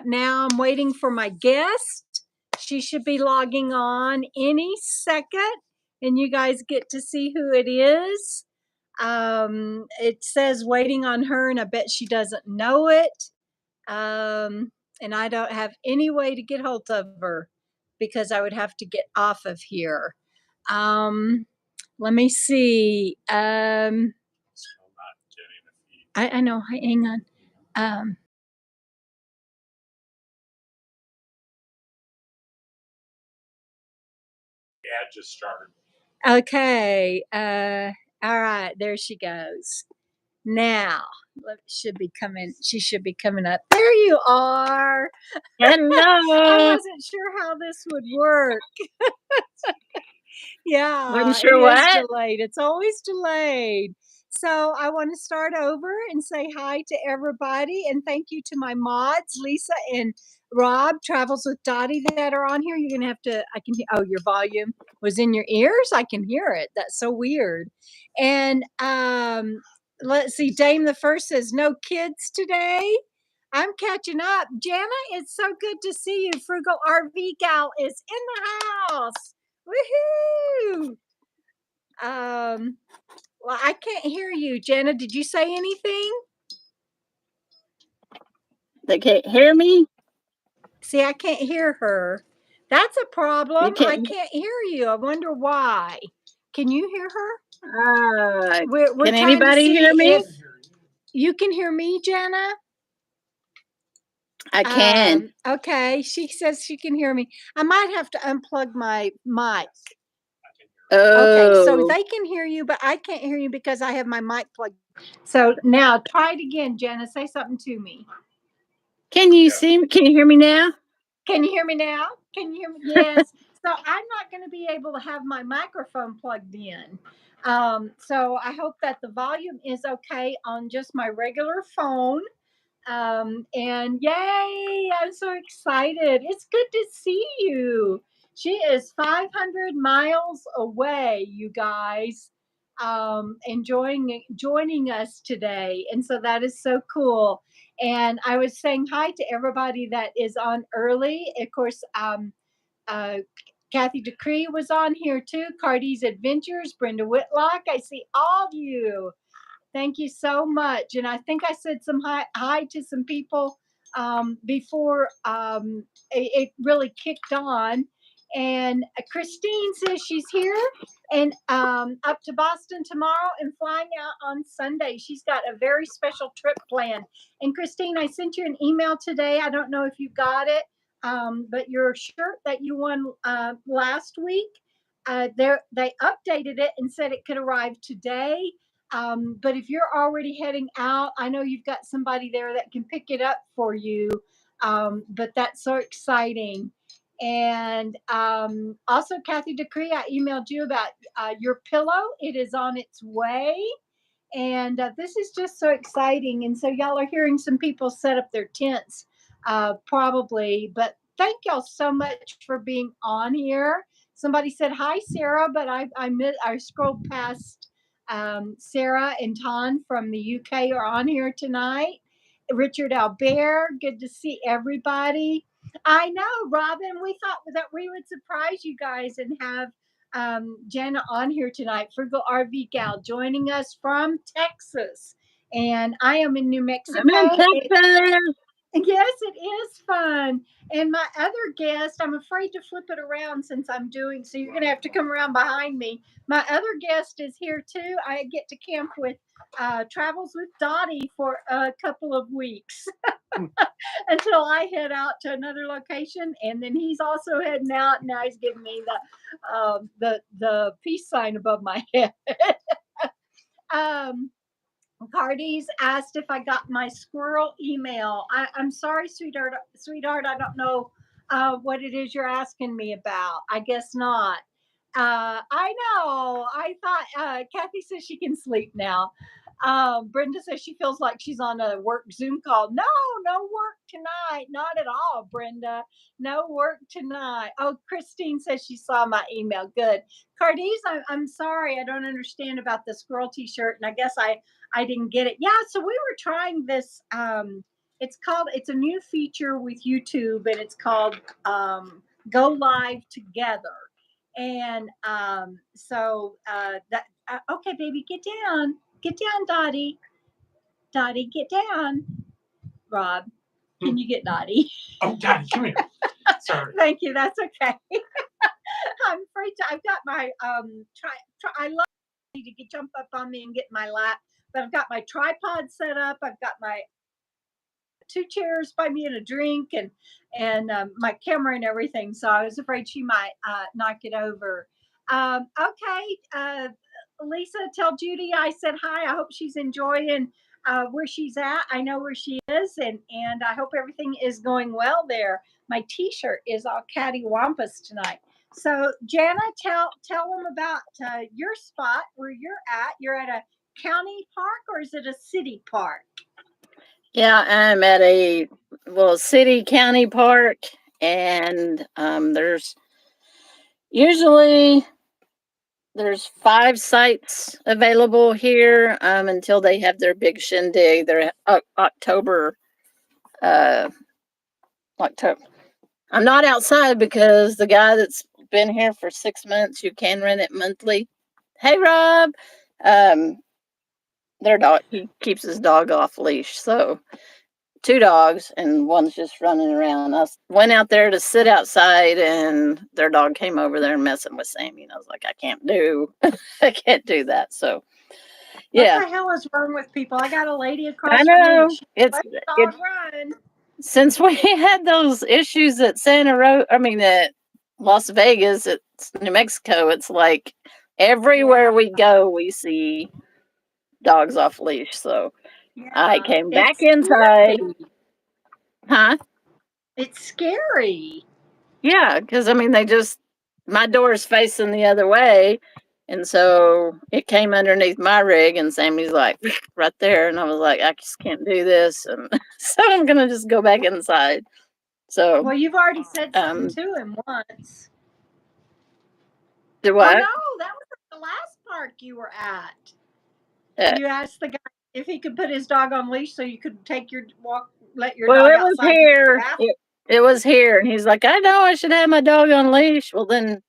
Now I'm waiting for my guest. She should be logging on any second, and you guys get to see who it is. It says waiting on her, and I bet she doesn't know it. And I don't have any way to get hold of her because I would have to get off of here. Let me see. I know. Hang on. Ad just started. Okay. All right. There she goes. Now should be coming. She should be coming up. There you are. Hello. I wasn't sure how this would work. Yeah, Wasn't sure what? delayed. It's always delayed. So I want to start over and say hi to everybody and thank you to my mods, Lisa and Rob, Travels with Dottie, that are on here. You're gonna have to. I can hear. Oh, your volume was in your ears. I can hear it. That's so weird. And let's see. Dame the First says no kids today. I'm catching up. Jana, it's so good to see you. Frugal RV Gal is in the house. Woohoo! Well, I can't hear you, Jenna. Did you say anything? They can't hear me? See, I can't hear her. That's a problem. Can't, I can't hear you. I wonder why. Can you hear her? We're can anybody hear me? You can hear me, Jenna? I can. Okay, she says she can hear me. I might have to unplug my mic. Oh. Okay, so they can hear you, but I can't hear you because I have my mic plugged. So now try it again, Jenna. Say something to me. Can you see me? Can you hear me now? Can you hear me now? Can you hear me? Yes. So I'm not going to be able to have my microphone plugged in. So I hope that the volume is okay on just my regular phone. And yay, I'm so excited. It's good to see you. She is 500 miles away, you guys, joining us today. And so that is so cool. And I was saying hi to everybody that is on early. Of course, Kathy Decree was on here too. Cardi's Adventures, Brenda Whitlock. I see all of you. Thank you so much. And I think I said some hi to some people before it really kicked on. And Christine says she's here and up to Boston tomorrow and flying out on Sunday. She's got a very special trip planned. And Christine, I sent you an email today. I don't know if you got it, but your shirt that you won last week, they updated it and said it could arrive today. But if you're already heading out, I know you've got somebody there that can pick it up for you. But that's so exciting. And also, Kathy Decree, I emailed you about your pillow. It is on its way. And this is just so exciting. And so, y'all are hearing some people set up their tents probably. But thank y'all so much for being on here. Somebody said, hi, Sarah, but I scrolled past Sarah and Ton from the UK are on here tonight. Richard Albert, good to see everybody. I know, Robin, we thought that we would surprise you guys and have Jenna on here tonight. Frugal RV Gal joining us from Texas. And I am in New Mexico. I'm in Texas. Yes, it is fun. And my other guest, I'm afraid to flip it around since I'm doing, so you're going to have to come around behind me. My other guest is here too. I get to camp with Travels with Dottie for a couple of weeks until I head out to another location. And then he's also heading out. Now he's giving me the peace sign above my head. Cardi's asked if I got my squirrel email. I'm sorry, sweetheart. I don't know what it is you're asking me about. I guess not. I know. I thought Kathy says she can sleep now. Brenda says she feels like she's on a work Zoom call. No work tonight. Not at all, Brenda. No work tonight. Oh, Christine says she saw my email. Good. Cardi's, I'm sorry. I don't understand about the squirrel t-shirt. And I guess I didn't get it. Yeah, so we were trying this it's a new feature with YouTube, and it's called Go Live Together. And okay, baby, get down, Dottie, get down. Rob, can you get Dottie? Oh, Daddy, come here. Sorry. Thank you. That's okay. I'm afraid I've got my I love to jump up on me and get in my lap, but I've got my tripod set up. I've got my 2 chairs by me and a drink, and my camera and everything. So I was afraid she might knock it over. Okay, Lisa, tell Judy I said hi. I hope she's enjoying where she's at. I know where she is, and I hope everything is going well there. My T-shirt is all cattywampus tonight. So Jana, tell them about your spot where you're at. You're at a county park, or is it a city park? Yeah, I'm at a city county park, and there's 5 sites available here until they have their big shindig. They're October. October. I'm not outside because the guy that's been here for 6 months, you can rent it monthly. Hey, Rob. Their dog, he keeps his dog off leash, so 2 dogs and one's just running around. I went out there to sit outside, and their dog came over there and messing with Sammy, and I was like, I can't do that. So yeah. What the hell is wrong with people? I got a lady across I know. from me. It's run. Since we had those issues at at Las Vegas, it's New Mexico, it's like everywhere we go, we see dogs off leash. So I came back inside. Huh? It's scary. Yeah, because my door is facing the other way. And so it came underneath my rig, and Sammy's like right there. And I was like, I just can't do this. And so I'm going to just go back inside. So, well, you've already said something to him once. Do what? Oh, no, that was at the last park you were at. You asked the guy if he could put his dog on leash so you could let your dog outside. Well, it was here. It was here. And he's like, I know I should have my dog on leash. Well, then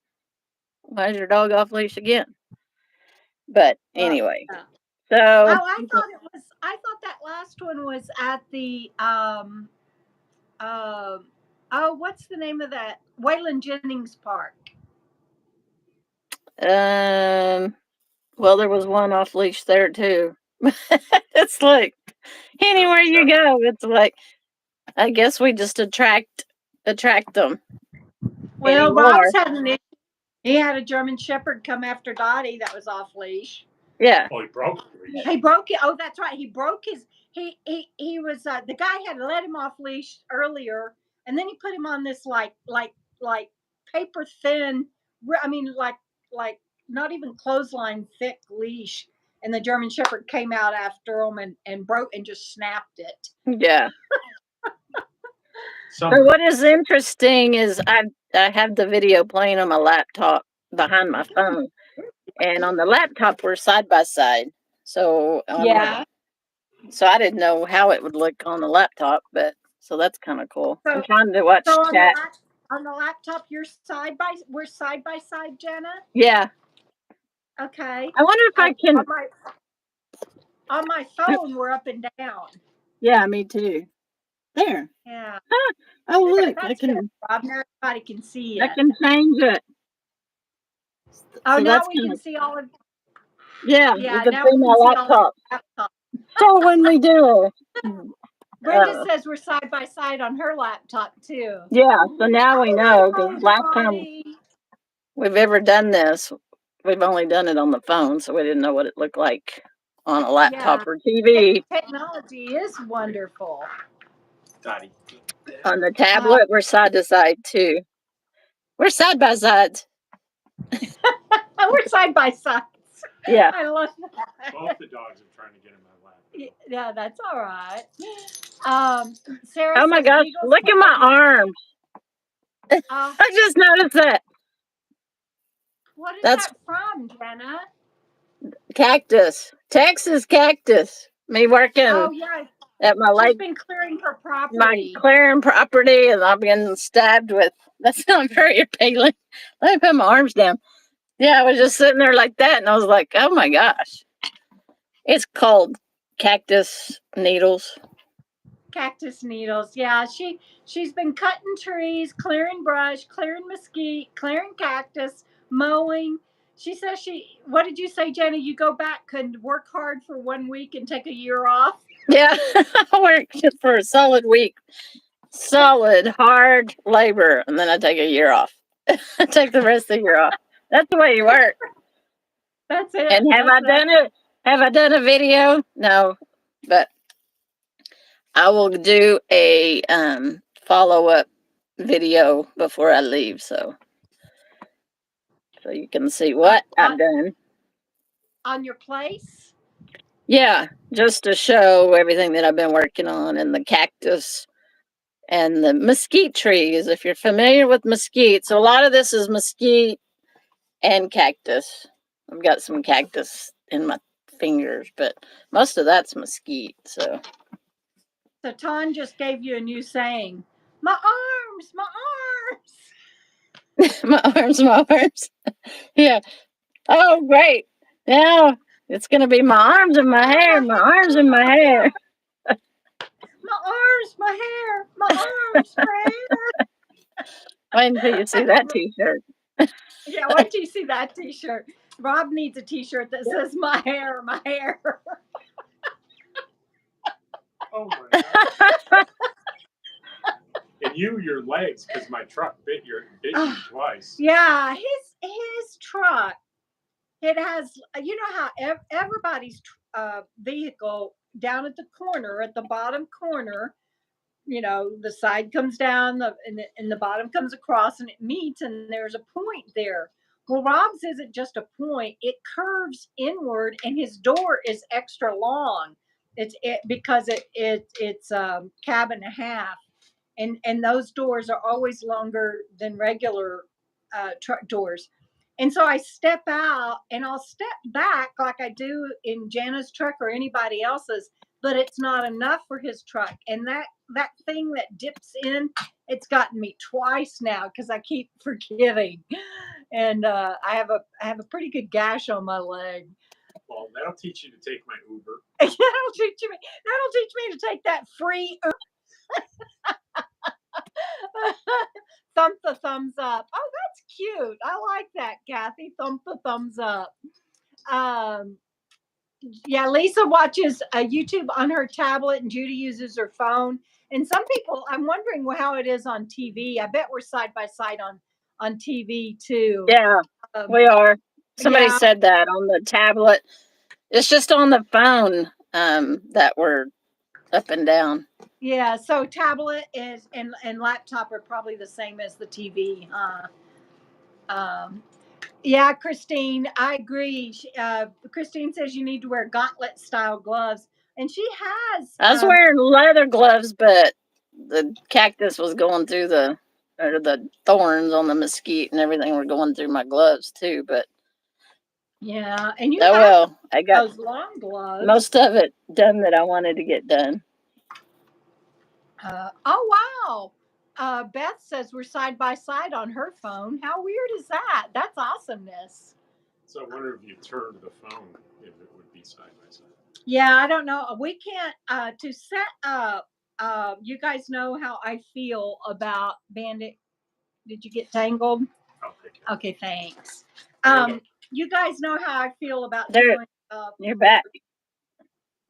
why is your dog off leash again? But anyway. So I thought that last one was at the what's the name of that? Waylon Jennings Park. Well, there was one off leash there too. It's like anywhere you go, it's like I guess we just attract them. Well, Rob's had an issue. He had a German Shepherd come after Dottie that was off leash. Yeah. Oh, he broke the leash. He broke it. Oh, that's right. He broke his. He was the guy had let him off leash earlier, and then he put him on this like paper thin. I mean, like not even clothesline thick leash. And the German Shepherd came out after him and broke and just snapped it. Yeah. So what is interesting is I have the video playing on my laptop behind my phone, and on the laptop we're side by side. So so I didn't know how it would look on the laptop, but so that's kind of cool. So, I'm trying to watch chat. On the laptop, we're side by side, Jenna. Yeah. Okay. I wonder if I can. On my phone, we're up and down. Yeah, me too. There. Yeah. Oh, look, I can. Rob, now everybody can see it. I can change it. Oh, so now we can see all of. Yeah, yeah. You can see my laptop. So when we do. Brenda says we're side by side on her laptop too. Yeah, so now we know, because last time we've ever done this, we've only done it on the phone, so we didn't know what it looked like on a laptop or TV. Technology is wonderful. Daddy. On the tablet, we're side to side too. We're side by sides. We're side by sides. Yeah. I love that. Both the dogs are trying to get in my lap. Yeah, that's all right. Sarah. Oh my gosh! Look at my arms. I just noticed that. What is that from, Jenna? Cactus. Texas cactus. Me working. Oh yeah, at my She's lake, been clearing her my property. clearing property, and I'm getting stabbed with. That's not very appealing. Let me put my arms down. Yeah, I was just sitting there like that, and I was like, oh my gosh. It's called cactus needles. Cactus needles. Yeah, she's been cutting trees, clearing brush, clearing mesquite, clearing cactus, mowing. She says what did you say, Jenny? You go back and work hard for 1 week and take a year off? Yeah, I worked for a solid week. Solid, hard labor, and then I take a year off. I take the rest of the year off. That's the way you work. That's it. And have I done it? Have I done a video? No, but I will do a follow up video before I leave, so you can see what I've done. On your place? Yeah, just to show everything that I've been working on, and the cactus and the mesquite trees. If you're familiar with mesquite, so a lot of this is mesquite and cactus. I've got some cactus in my fingers, but most of that's mesquite. So Ton just gave you a new saying. My arms, my arms. my arms. Yeah. Oh, great. Now it's gonna be my arms and my hair, my arms and my hair. My arms, my hair, my arms, my hair. Wait until you see that T-shirt. Yeah, wait till you see that T-shirt. Rob needs a T-shirt that says "My hair, my hair." Oh my god. And your legs, because my truck bit you twice. Yeah, his truck. It has, you know how everybody's vehicle down at the corner, at the bottom corner. You know, the side comes down, and the bottom comes across, and it meets, and there's a point there. Well, Rob's isn't just a point; it curves inward, and his door is extra long. Because it's cab and a half, and those doors are always longer than regular truck doors. And so I step out and I'll step back like I do in Jana's truck or anybody else's, but it's not enough for his truck. And that thing that dips in, it's gotten me twice now because I keep forgetting. And I have a pretty good gash on my leg. Well, that'll teach you to take my Uber. That'll teach me to take that free Uber. Thump the thumbs up. Oh, that's cute. I like that, Kathy. Thump the thumbs up. Yeah, Lisa watches YouTube on her tablet, and Judy uses her phone. And some people, I'm wondering how it is on TV. I bet we're side by side on TV too. Yeah, we are. Somebody said that on the tablet. It's just on the phone that we're up and down. Yeah, so tablet is and laptop are probably the same as the TV. Yeah, Christine, I agree. Christine says you need to wear gauntlet style gloves, and she has. I was wearing leather gloves, but the cactus was going through the thorns on the mesquite and everything were going through my gloves too. But yeah, and you I got those long gloves. Most of it done that I wanted to get done. Oh wow! Beth says we're side by side on her phone. How weird is that? That's awesomeness. So I wonder if you turned the phone, if it would be side by side. Yeah, I don't know. We can't to set up. You guys know how I feel about Bandit. Did you get tangled? Okay, thanks. You guys know how I feel about doing. You're back.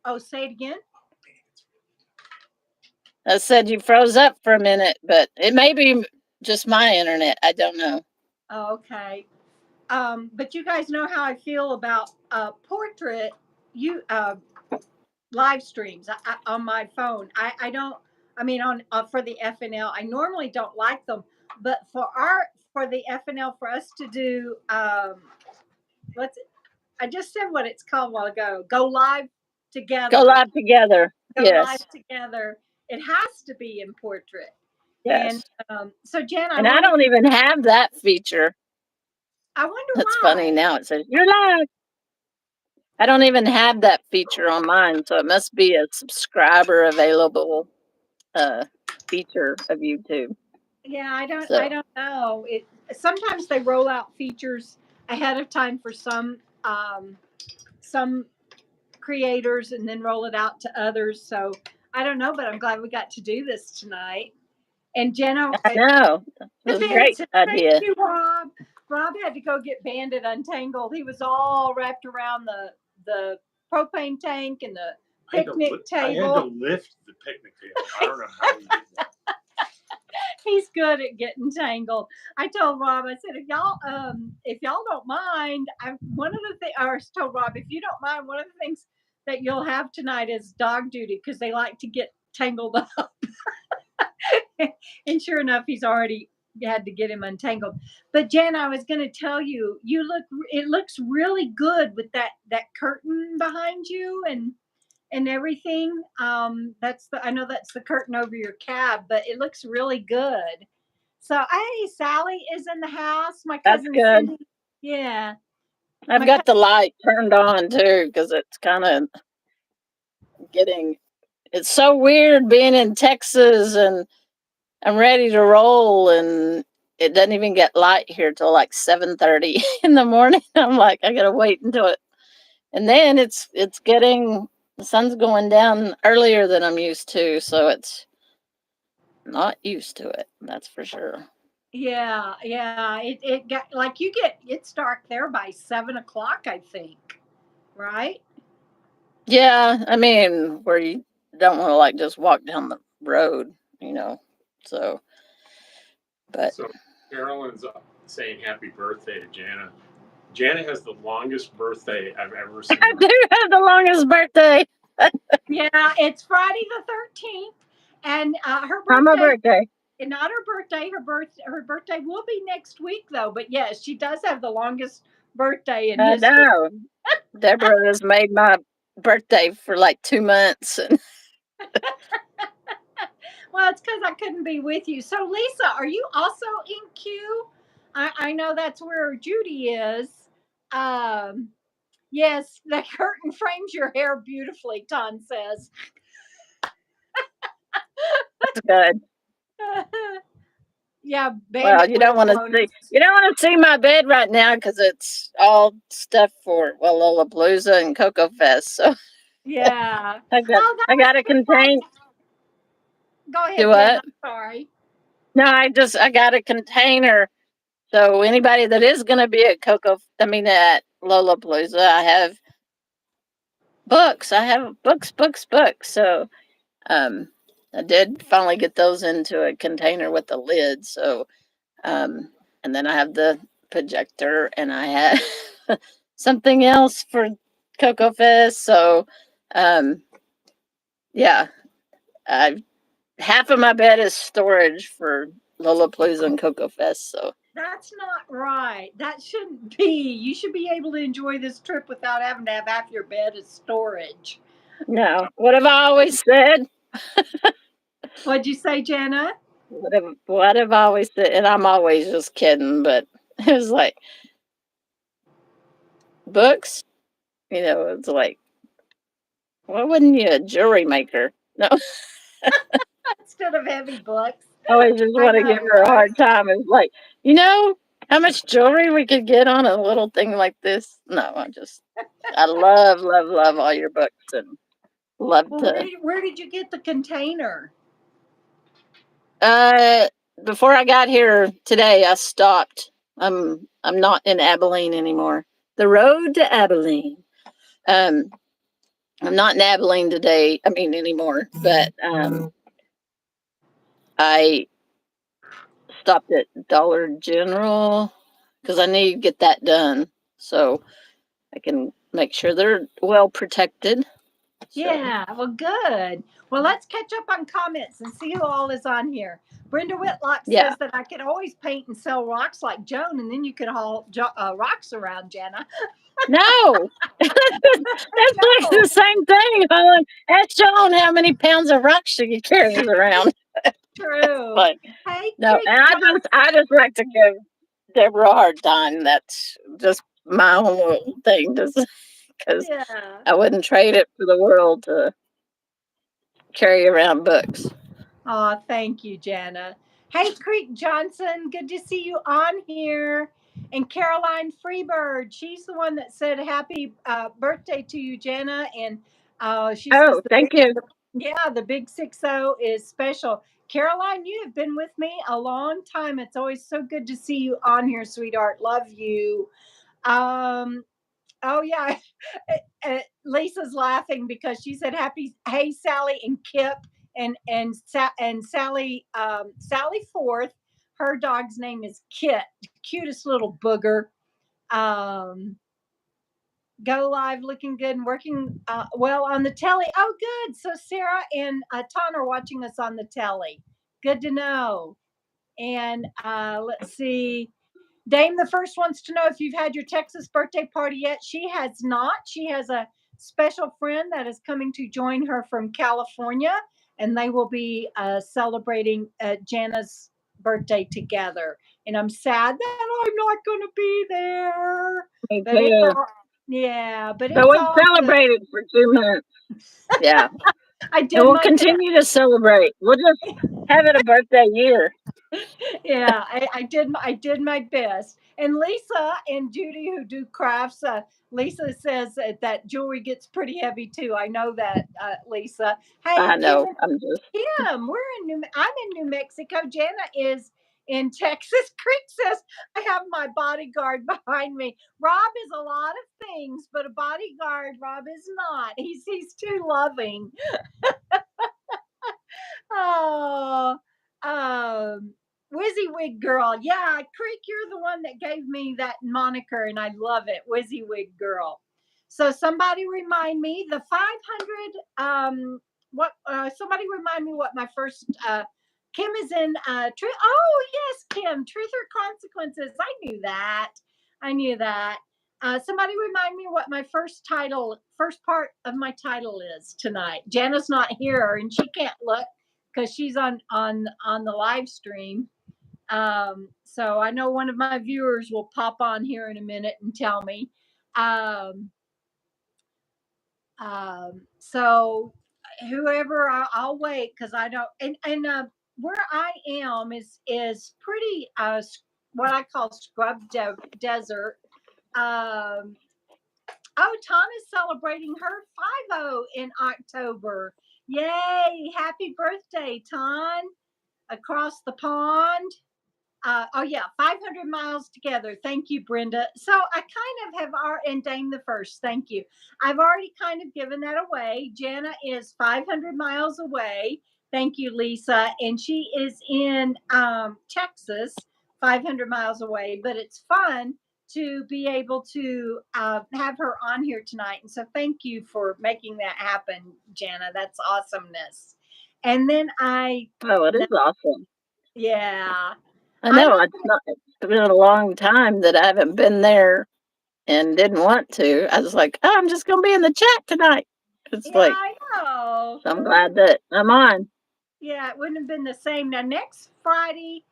Oh, say it again. I said you froze up for a minute, but it may be just my internet. I don't know. Oh, okay. But you guys know how I feel about portrait live streams on my phone. I don't. I mean, on for the FNL, I normally don't like them, but for the FNL, for us to do I just said what it's called a while ago. Go live together. Go live together. Go yes. live together. It has to be in portrait. Yes. And so Jen, I don't even have that feature. I wonder That's why. funny now. It says you're live. I don't even have that feature on mine, so it must be a subscriber available feature of YouTube. Yeah, I So don't know. It sometimes they roll out features ahead of time for some creators and then roll it out to others. So I don't know, but I'm glad we got to do this tonight. And Jenna, I know it was a great thank idea. you, Rob. Rob had to go get Bandit untangled. He was all wrapped around the propane tank and the picnic I had to table. lift the picnic table. I don't know how he did that. He's good at getting tangled. I told Rob, I said, if y'all don't mind, one of the things, or I told Rob, if you don't mind, one of the things that you'll have tonight is dog duty because they like to get tangled up. And sure enough, he's already had to get him untangled. But Jen, I was going to tell you, it looks really good with that curtain behind you and everything. I know that's the curtain over your cab, but it looks really good. So, hey, Sally is in the house. My That's cousin good. Cindy. Yeah. I've got the light turned on too because it's kind of getting. It's so weird being in Texas and I'm ready to roll and it doesn't even get light here till like 7:30 in the morning. I'm like, I gotta wait until it, and then it's getting the sun's going down earlier than I'm used to, so it's not used to it. That's for sure. Yeah. It got like it's dark there by 7 o'clock, I think. Right? Yeah, I mean, where you don't want to like just walk down the road, you know. So, but So Carolyn's saying happy birthday to Jana. Jana has the longest birthday I've ever seen. I do have the longest birthday. Yeah, it's Friday the 13th, and her On my birthday. birthday. And not her birthday. Her birthday will be next week, though. But yes, she does have the longest birthday in I history. know. Debra has made my birthday for like 2 months. And Well, it's because I couldn't be with you. So, Lisa, are you also in Q? I know that's where Judy is. Um, yes, the curtain frames your hair beautifully, Ton says. that's good. Yeah, Well, Bandit you would don't have want to blown see his. my bed right now because it's all stuff for Lollapalooza and Coco Fest. So Yeah. I got Oh, that I was got to pretty nice. contain. Go Do ahead, Jen. what? I'm sorry. No, I got a container. So anybody that is going to be at at Lollapalooza, I have books. I have books. So um, I did finally get those into a container with a lid. So and then I have the projector, and I have something else for Coco Fest. So yeah, I half of my bed is storage for Lollapalooza and Coco Fest. So That's not right. That shouldn't be. You should be able to enjoy this trip without having to have half your bed as storage. no, what have I always said? What'd you say, Jenna? What have I always said? And I'm always just kidding, but it was like books. It's like, why wouldn't you a jewelry maker? No, Instead of heavy books. I always just I want to give know, her a right? hard time. It's like, how much jewelry we could get on a little thing like this? No, I love all your books and love Well, to. where did you get the container? Uh, Before I got here today, I stopped. I'm not in Abilene anymore. The road to Abilene. Um, I'm not in Abilene today. I mean anymore, but I stopped at Dollar General because I need to get that done so I can make sure they're well protected. So, Yeah, well, good. Well, let's catch up on comments and see who all is on here. Brenda Whitlock yeah. says that I could always paint and sell rocks like Joan, and then you could haul rocks around, Jenna. No, that's like No, the same thing. Helen. Ask Joan how many pounds of rocks she carries around. true. But Hey, no, Kate. and I just like to give Debra a hard time. That's just my own little thing. Just because Yeah. I wouldn't trade it for the world to carry around books. Oh, thank you, Jana. Hey, Creek Johnson, good to see you on here. And Caroline Freebird, she's the one that said happy birthday to you, Jana. And she says Oh, thank you. the big 60 is special. Caroline, you have been with me a long time. It's always so good to see you on here, sweetheart. Love you. Oh yeah, Lisa's laughing because she said happy hey Sally and Kip and Sally Sally Fourth. Her dog's name is Kit, cutest little booger. Um, Go live, looking good and working well on the telly. Oh, good. So Sarah and Ton are watching us on the telly. Good to know. And let's see. Dame the First wants to know if you've had your Texas birthday party yet. She has not. She has a special friend that is coming to join her from California, and they will be celebrating Jana's birthday together. And I'm sad that I'm not going to be there. Me But it's too. all, yeah, but But it's we all good. celebrated for 2 minutes. Yeah. I And did we'll my best. continue to celebrate. We'll just have it a birthday year. Yeah, I did my best. And Lisa and Judy who do crafts, Lisa says that jewelry gets pretty heavy too. I know that, Lisa. Hey, I know. Kim, I'm just I'm in New Mexico. Jana is in Texas. Creek says I have my bodyguard behind me. Rob is a lot of things, but a bodyguard, Rob is not. He's too loving. Oh, um, WYSIWYG girl. Yeah, Creek, you're the one that gave me that moniker, and I love it. WYSIWYG girl. So somebody remind me the 500. What? Somebody remind me what my first. Kim is in. Truth. Oh yes, Kim. Truth or consequences. I knew that. I knew that. Somebody remind me what my first part of my title is tonight. Jana's not here, and she can't look because she's on the live stream. So I know one of my viewers will pop on here in a minute and tell me. Um, so whoever I'll wait because I don't and where I am is pretty what I call desert. Um, oh, Tom is celebrating her 50 in October. Yay! Happy birthday, Ton! Across the pond. Oh yeah, 500 miles together. Thank you, Brenda. So I kind of have and Dame the First. Thank you. I've already kind of given that away. Jana is 500 miles away. Thank you, Lisa. And she is in Texas, 500 miles away. But it's fun to be able to have her on here tonight. And so thank you for making that happen, Jana. That's awesomeness. And then it is awesome. yeah. I know it's been a long time that I haven't been there and didn't want to. I was like, oh, I'm just gonna be in the chat tonight. It's like I know. So I'm glad that I'm on. Yeah, it wouldn't have been the same. Now next Friday,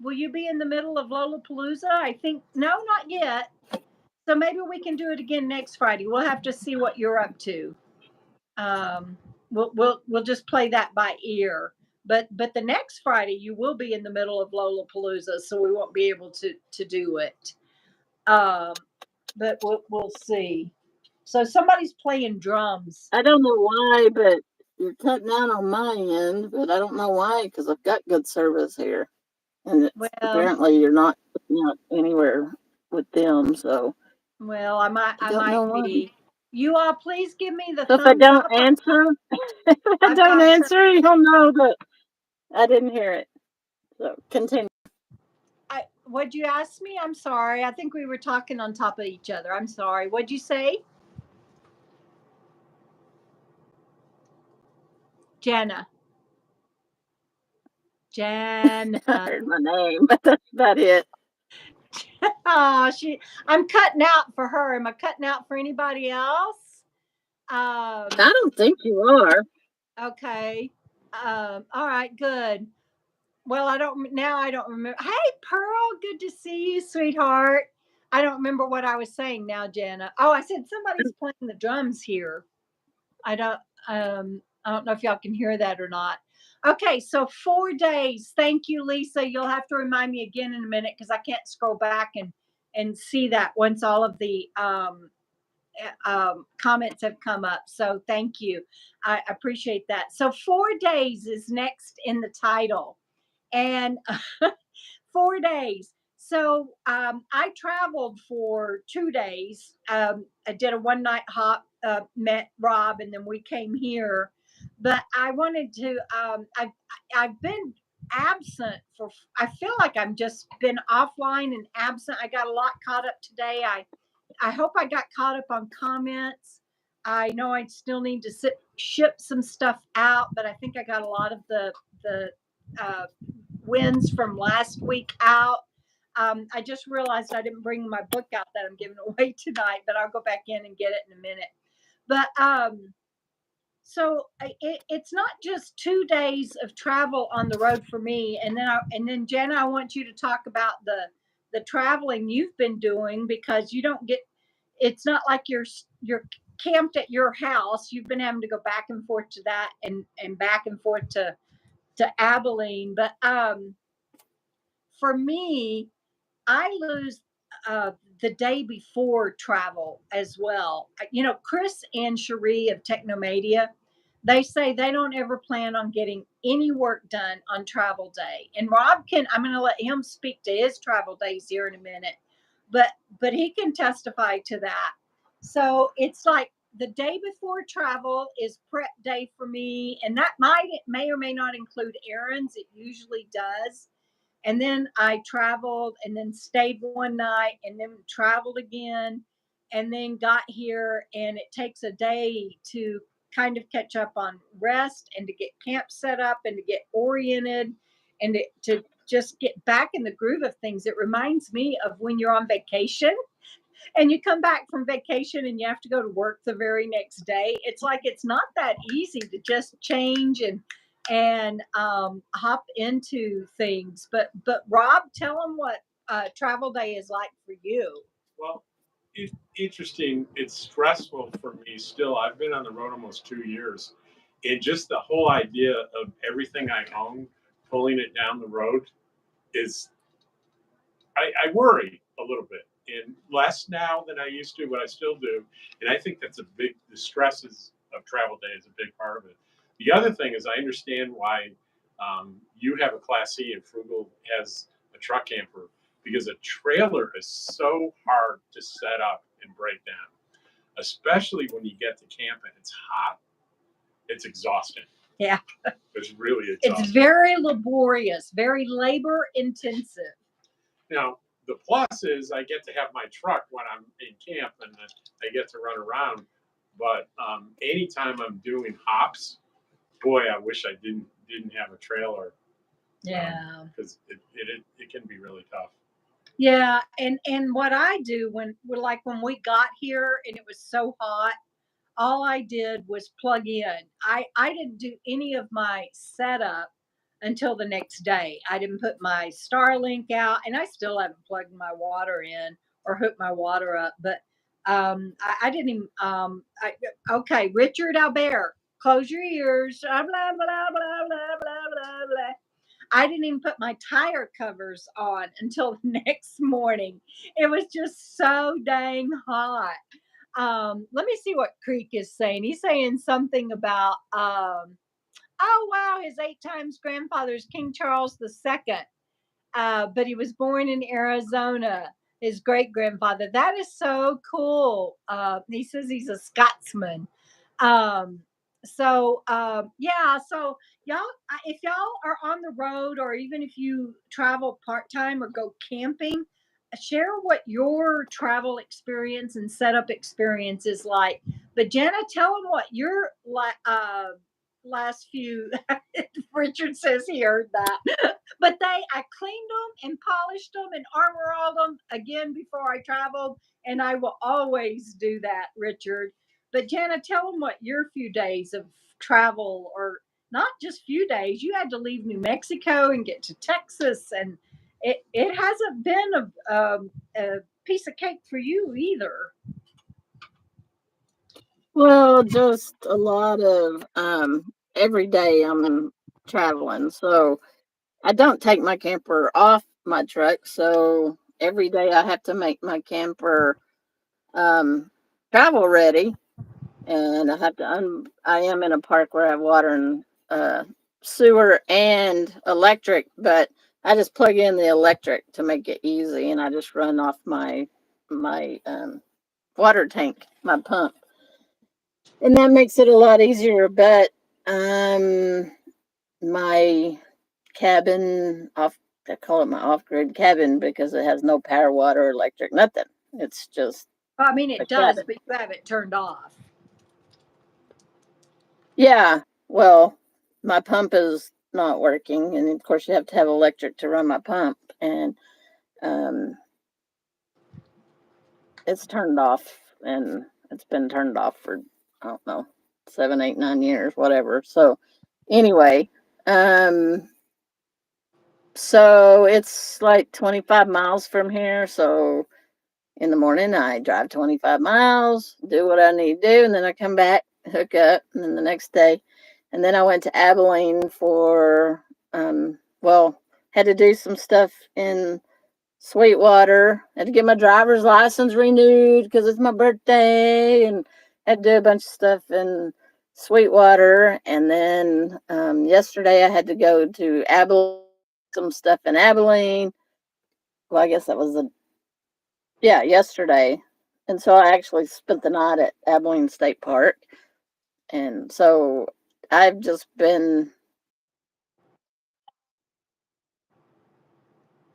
will you be in the middle of Lollapalooza? I think no, not yet. So maybe we can do it again next Friday. We'll have to see what you're up to. We'll just play that by ear. But the next Friday you will be in the middle of Lollapalooza, so we won't be able to do it. But we'll see. So somebody's playing drums. I don't know why, but you're cutting out on my end, but I don't know why because I've got good service here, and apparently you're not putting out anywhere with them. So I might be. You all, please give me the so thumbs up. If I don't answer, you'll know that I didn't hear it. So continue. What'd you ask me? I'm sorry. I think we were talking on top of each other. I'm sorry. What'd you say? Jana. I heard my name, but that's about it. Oh, I'm cutting out for her. Am I cutting out for anybody else? I don't think you are. Okay. All right, good. Well, I don't remember. Hey, Pearl, good to see you, sweetheart. I don't remember what I was saying now, Jana. Oh, I said somebody's playing the drums here. I don't know if y'all can hear that or not. Okay, so 4 days. Thank you, Lisa. You'll have to remind me again in a minute because I can't scroll back and see that once all of the comments have come up. So thank you. I appreciate that. So 4 days is next in the title, and 4 days. So I traveled for 2 days. I did a one night hop, met Rob, and then we came here. But I wanted to. I've been absent for. I feel like I'm just been offline and absent. I got a lot caught up today. I hope I got caught up on comments. I know I still need to ship some stuff out, but I think I got a lot of the uh, wins from last week out. I just realized I didn't bring my book out that I'm giving away tonight, but I'll go back in and get it in a minute. But so it's not just 2 days of travel on the road for me, and then Jenna, I want you to talk about the traveling you've been doing, because you don't get. It's not like you're camped at your house. You've been having to go back and forth to that and back and forth to Abilene. But for me, I lose the day before travel as well. You know, Chris and Cherie of Technomedia, they say they don't ever plan on getting any work done on travel day. And Rob I'm going to let him speak to his travel days here in a minute, but he can testify to that. So it's like the day before travel is prep day for me, and that may or may not include errands. It usually does. And then I traveled and then stayed one night and then traveled again and then got here. And it takes a day to kind of catch up on rest and to get camp set up and to get oriented and to just get back in the groove of things. It reminds me of when you're on vacation and you come back from vacation and you have to go to work the very next day. It's like it's not that easy to just change and hop into things. But Rob, tell them what travel day is like for you. Well, it's interesting. It's stressful for me still. I've been on the road almost 2 years, and just the whole idea of everything I own pulling it down the road is I worry a little bit, and less now than I used to, but I still do. And I think that's the stresses of travel day is a big part of it. The other thing is I understand why you have a Class C and Frugal has a truck camper, because a trailer is so hard to set up and break down, especially when you get to camp and it's hot. It's exhausting. Yeah. It's really exhausting. It's very laborious, very labor intensive. Now, the plus is I get to have my truck when I'm in camp and I get to run around. But anytime I'm doing hops, boy, I wish I didn't have a trailer. Yeah. Because it can be really tough. Yeah, and what I do when we got here and it was so hot, all I did was plug in. I didn't do any of my setup until the next day. I didn't put my Starlink out, and I still haven't plugged my water in or hooked my water up. But I didn't even. Okay, Richard Albert, close your ears. Blah blah blah blah blah blah blah. I didn't even put my tire covers on until the next morning. It was just so dang hot. Let me see what Creek is saying. He's saying something about, oh wow, his 8 times grandfather is King Charles II, but he was born in Arizona. His great grandfather. That is so cool. He says he's a Scotsman. Yeah, so y'all, if y'all are on the road or even if you travel part-time or go camping, share what your travel experience and setup experience is like. But Jenna, tell them what your last few. Richard says he heard that. But I cleaned them and polished them and armor-alled them again before I traveled, and I will always do that, Richard. But Jana, tell them what your few days of travel, or not just few days. You had to leave New Mexico and get to Texas, and it hasn't been a piece of cake for you either. Well, just a lot of every day I'm traveling, so I don't take my camper off my truck. So every day I have to make my camper travel ready, and I have to. I am in a park where I have water and sewer and electric, but I just plug in the electric to make it easy, and I just run off my water tank, my pump, and that makes it a lot easier. But my cabin off. I call it my off-grid cabin because it has no power, water, electric, nothing. It's just I mean, a it does, cabin. but you have it turned off. Yeah, well, my pump is not working, and of course you have to have electric to run my pump, and um, it's turned off, and it's been turned off for I don't know 7, 8, 9 years, whatever. So anyway, so it's like 25 miles from here. So in the morning, I drive 25 miles, do what I need to do, and then I come back, hook up, and then the next day. And then I went to Abilene for, well, had to do some stuff in Sweetwater. Had to get my driver's license renewed because it's my birthday, and had to do a bunch of stuff in Sweetwater. And then yesterday I had to go to Abilene, some stuff in Abilene. Well, I guess that was yesterday. And so I actually spent the night at Abilene State Park. And so I've just been.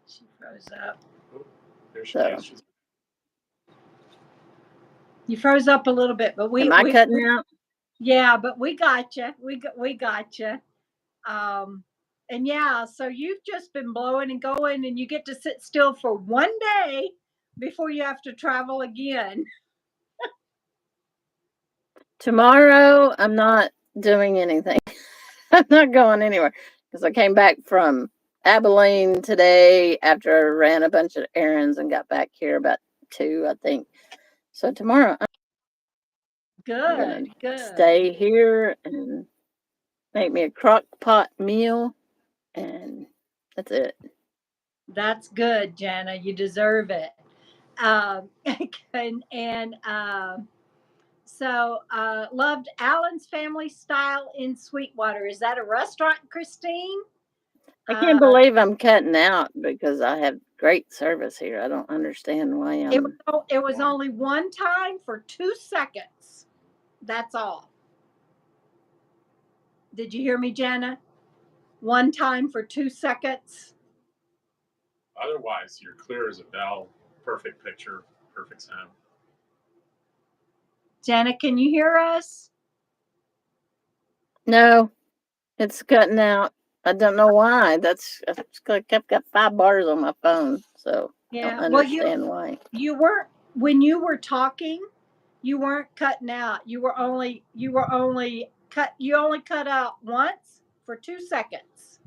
She froze up. Oh, there she So. is. You froze up a little bit, but Am I cutting out? Yeah, but we got you. We got you. And yeah, so you've just been blowing and going, and you get to sit still for one day before you have to travel again. Tomorrow, I'm not doing anything. I'm not going anywhere because I came back from Abilene today after I ran a bunch of errands and got back here about 2, I think. So tomorrow, I'm going to stay here and make me a crock pot meal, and that's it. That's good, Jana. You deserve it. Um, and so loved Alan's Family Style in Sweetwater. Is that a restaurant, Christine? I can't believe I'm cutting out because I have great service here. I don't understand why It was only one time for 2 seconds. That's all. Did you hear me, Jana? One time for 2 seconds. Otherwise, you're clear as a bell. Perfect picture, perfect sound. Jana, can you hear us? No, it's cutting out. I don't know why. I've got 5 bars on my phone, so Yeah. I don't understand why. You weren't when you were talking. You weren't cutting out. You only cut out once for 2 seconds.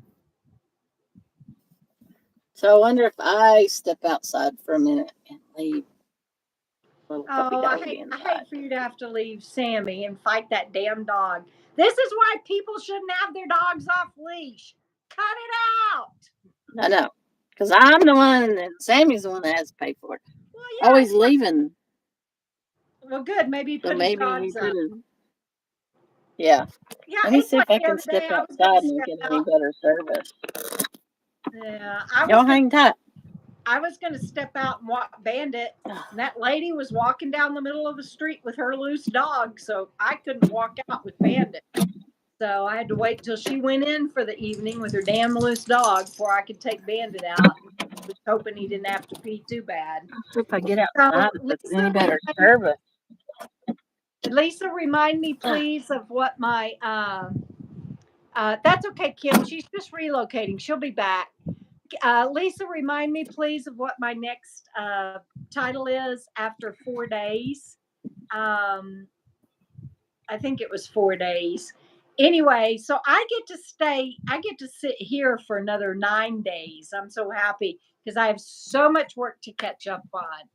So I wonder if I step outside for a minute and leave little puppy Oh, doggy I inside. hate for you to have to leave Sammy and fight that damn dog. This is why people shouldn't have their dogs off leash. Cut it out. I know, because I'm the one, and Sammy's the one that has to pay for it. Well, yeah. Always leaving. Well, good. Maybe he So put his maybe dogs he up. could have. Yeah. Yeah, Let me it's see like if I the can other step day I was going outside to and step get any out. better service. Yeah, Y'all hang tight. I was going to step out and walk Bandit, and that lady was walking down the middle of the street with her loose dog, so I couldn't walk out with Bandit. So I had to wait till she went in for the evening with her damn loose dog before I could take Bandit out. I was hoping he didn't have to pee too bad. Let's see if I get outside if it's any better service. Lisa, remind me, please, of what my that's okay, Kim. She's just relocating. She'll be back. Lisa, remind me, please, of what my next title is after 4 days. I think it was 4 days. anyway, so I get to sit here for another 9 days. I'm so happy because I have so much work to catch up on.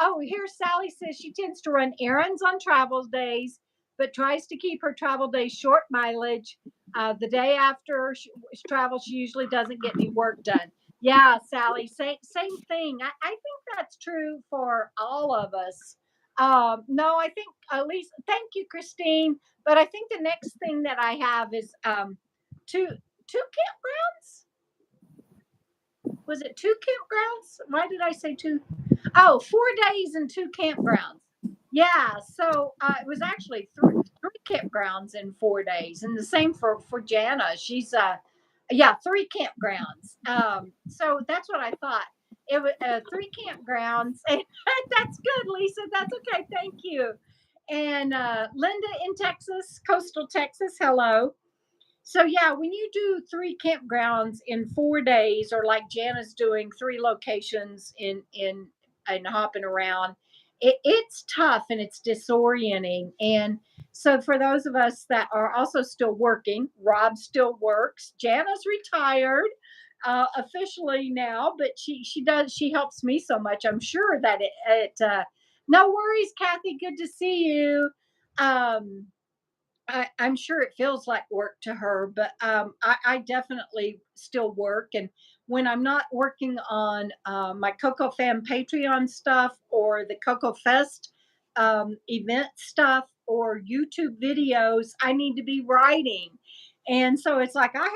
Oh, here Sally says she tends to run errands on travel days, but tries to keep her travel days short mileage. The day after she travels, she usually doesn't get any work done. Yeah, Sally, same thing. I think that's true for all of us. No, I think at least, thank you, Christine. But I think the next thing that I have is two campgrounds. Was it two campgrounds? Why did I say two? Oh, 4 days and two campgrounds. Yeah, so it was actually three campgrounds in 4 days, and the same for Jana. She's yeah, three campgrounds. So that's what I thought. It was three campgrounds, and that's good, Lisa. That's okay. Thank you. And Linda in Texas, coastal Texas. Hello. So yeah, when you do three campgrounds in 4 days, or like Jana's doing three locations in and hopping around, it's tough and it's disorienting. And so for those of us that are also still working, Rob still works. Jana's retired officially now, but she helps me so much. I'm sure that no worries, Kathy. Good to see you. I'm sure it feels like work to her, but I definitely still work. And when I'm not working on my KOKO Fam Patreon stuff, or the KOKO Fest event stuff, or YouTube videos, I need to be writing. And so it's like I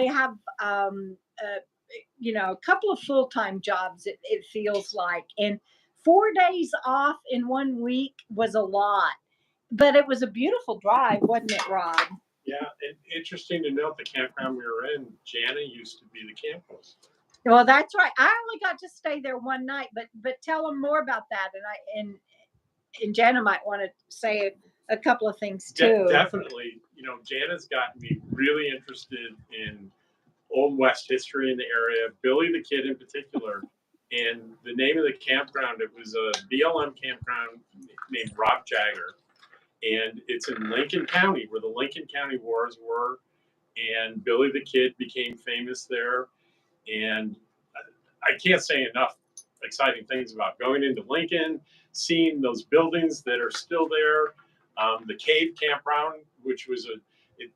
have a couple of full-time jobs. It feels like, and 4 days off in 1 week was a lot, but it was a beautiful drive, wasn't it, Rob? Yeah, and interesting to note, the campground we were in, Jana used to be the camp host. Well, that's right. I only got to stay there one night, but tell them more about that, and Jana might want to say a couple of things too. Definitely, Jana's gotten me really interested in Old West history in the area. Billy the Kid in particular, and the name of the campground, it was a BLM campground named Rob Jagger. And it's in Lincoln County, where the Lincoln County Wars were, and Billy the Kid became famous there. And I can't say enough exciting things about going into Lincoln, seeing those buildings that are still there. The cave campground, which was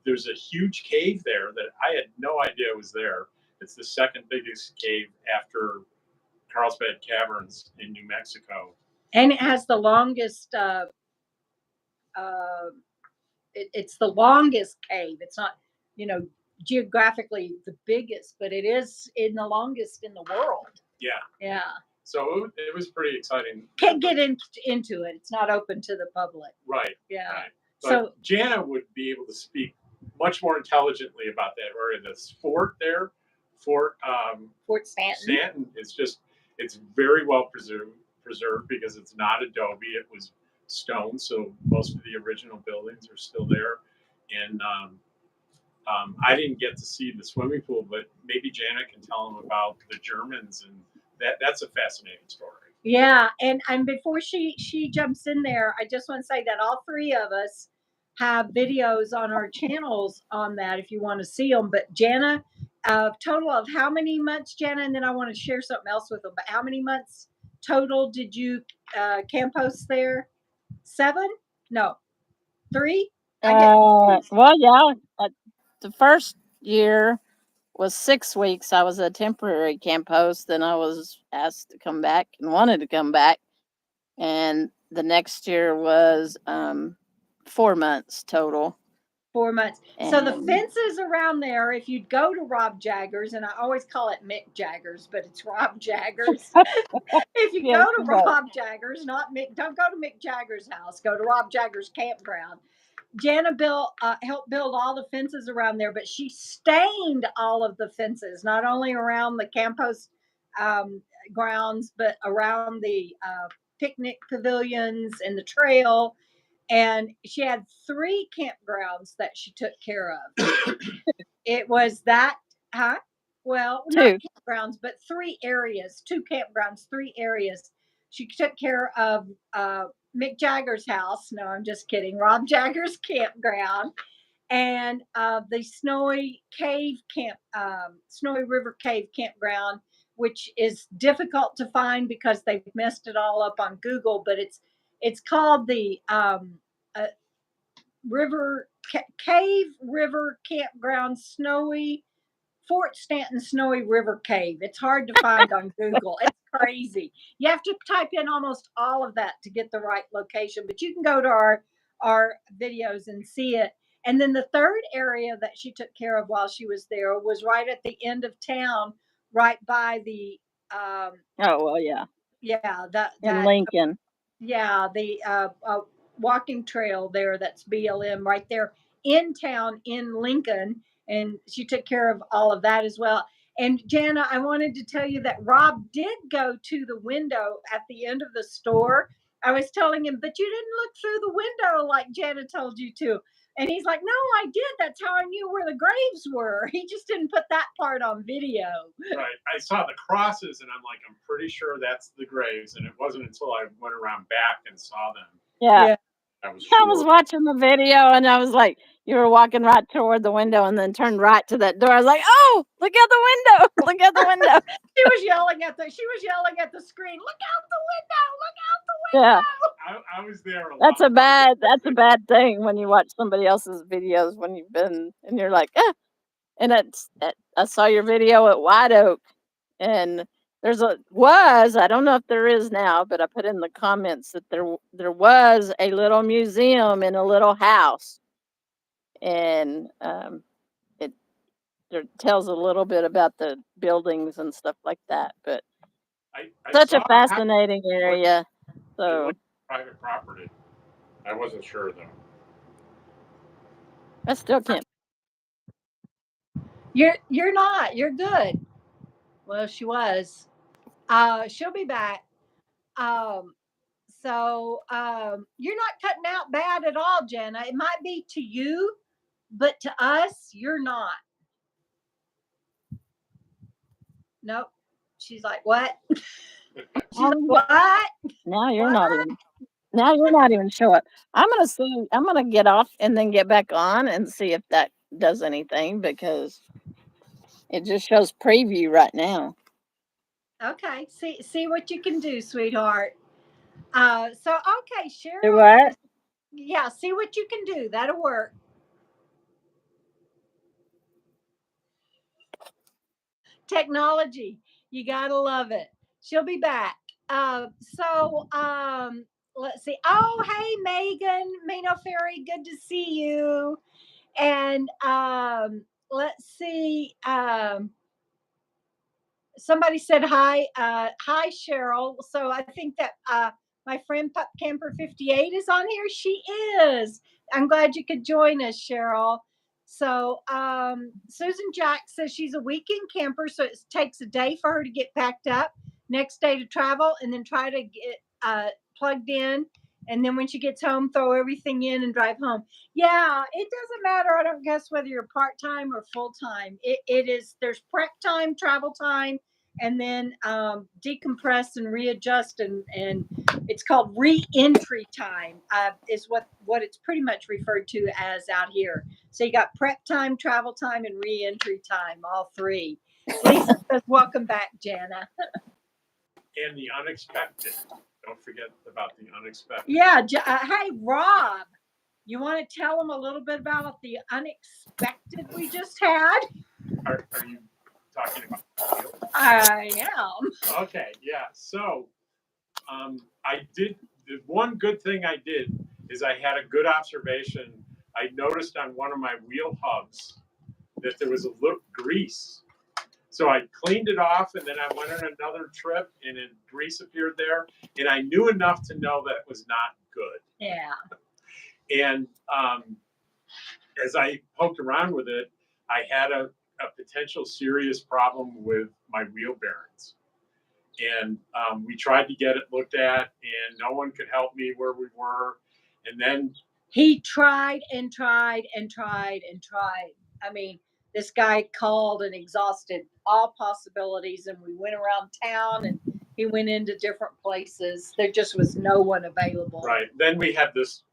there's a huge cave there that I had no idea was there. It's the second biggest cave after Carlsbad Caverns in New Mexico. And it has the longest it's the longest cave. It's not, geographically the biggest, but it is in the longest in the world. Yeah. So it was pretty exciting. Can't get into it. It's not open to the public. Right. Yeah. Right. But Jana would be able to speak much more intelligently about that area. The fort there, Fort Stanton. Stanton, it's very well preserved because it's not adobe. It was stone, so most of the original buildings are still there. And I didn't get to see the swimming pool, but maybe Jana can tell them about the Germans, and that's a fascinating story. Yeah, and before she jumps in there, I just want to say that all three of us have videos on our channels on that if you want to see them. But Jana, total of how many months, Jana? And then I want to share something else with them. But how many months total did you camp host there? 7? No, 3? Well, yeah. The first year was 6 weeks. I was a temporary camp host. Then I was asked to come back and wanted to come back. And the next year was 4 months total. 4 months. So the fences around there, if you go to Rob Jagger's, and I always call it Mick Jagger's, but it's Rob Jagger's. If you go to Rob Jagger's, not Mick, don't go to Mick Jagger's house. Go to Rob Jagger's campground. Jana helped build all the fences around there, but she stained all of the fences, not only around the camp host grounds, but around the picnic pavilions and the trail. And she had 3 campgrounds that she took care of. It was that, well, not campgrounds, but 3 areas, 2 campgrounds, 3 areas. She took care of Mick Jagger's house. No, I'm just kidding. Rob Jagger's campground. and the Snowy River Cave campground, which is difficult to find because they've messed it all up on Google, but it's called the Cave River Campground Fort Stanton Snowy River Cave. It's hard to find on Google. It's crazy. You have to type in almost all of that to get the right location, but you can go to our videos and see it. And then the third area that she took care of while she was there was right at the end of town, right by the Oh well, yeah. Yeah, In Lincoln. Yeah, the walking trail there, that's BLM right there in town in Lincoln. And she took care of all of that as well. And Jana, I wanted to tell you that Rob did go to the window at the end of the store. I was telling him, but you didn't look through the window like Jana told you to. And he's like, no, I did. That's how I knew where the graves were. He just didn't put that part on video. Right. I saw the crosses and I'm like, I'm pretty sure that's the graves. And it wasn't until I went around back and saw them. Yeah. I was I was watching the video and I was like, you were walking right toward the window and then turned right to that door. I was like, oh, look out the window. Look out the window. She was yelling at the screen, look out the window, look out the window. Yeah. I was there a lot. That's a bad thing when you watch somebody else's videos when you've been and you're like, ah. And I saw your video at White Oak and I don't know if there is now, but I put in the comments that there was a little museum in a little house. And it tells a little bit about the buildings and stuff like that. But such a fascinating area. So private property. I wasn't sure though. I still can't. You're not. You're good. Well, she was. She'll be back. So you're not cutting out bad at all, Jenna. It might be to you, but to us, you're not. Nope. She's like, what? She's like, what? Now you're not even. Now you're not even showing. I'm gonna get off and then get back on and see if that does anything because it just shows preview right now. Okay. See what you can do, sweetheart. So okay, Cheryl. Do what? Yeah, see what you can do. That'll work. Technology. You gotta love it. She'll be back. Let's see. Oh, hey, Megan, Mino Ferry, good to see you. And let's see. Somebody said hi. Hi, Cheryl. So I think that my friend Pup Camper 58 is on here. She is. I'm glad you could join us, Cheryl. So Susan Jack says she's a weekend camper, so it takes a day for her to get packed up, next day to travel, and then try to get plugged in. And then when she gets home, throw everything in and drive home. Yeah, it doesn't matter. I don't guess whether you're part-time or full-time. It is, there's prep time, travel time, and then decompress and readjust. And it's called re-entry time is what it's pretty much referred to as out here. So you got prep time, travel time, and re-entry time, all three. Lisa says, welcome back, Jana. And the unexpected. Don't forget about the unexpected. Yeah. Hey, Rob, you want to tell them a little bit about the unexpected we just had? Are you talking about? I am. Okay, yeah. So I did, the one good thing I did is I had a good observation. I noticed on one of my wheel hubs that there was a little grease. So I cleaned it off and then I went on another trip and grease appeared there. And I knew enough to know that it was not good. Yeah. And as I poked around with it, I had a potential serious problem with my wheel bearings. And we tried to get it looked at and no one could help me where we were. And then he tried and tried and tried and tried. I mean, this guy called and exhausted all possibilities, and we went around town and he went into different places. There just was no one available. Right. Then we had this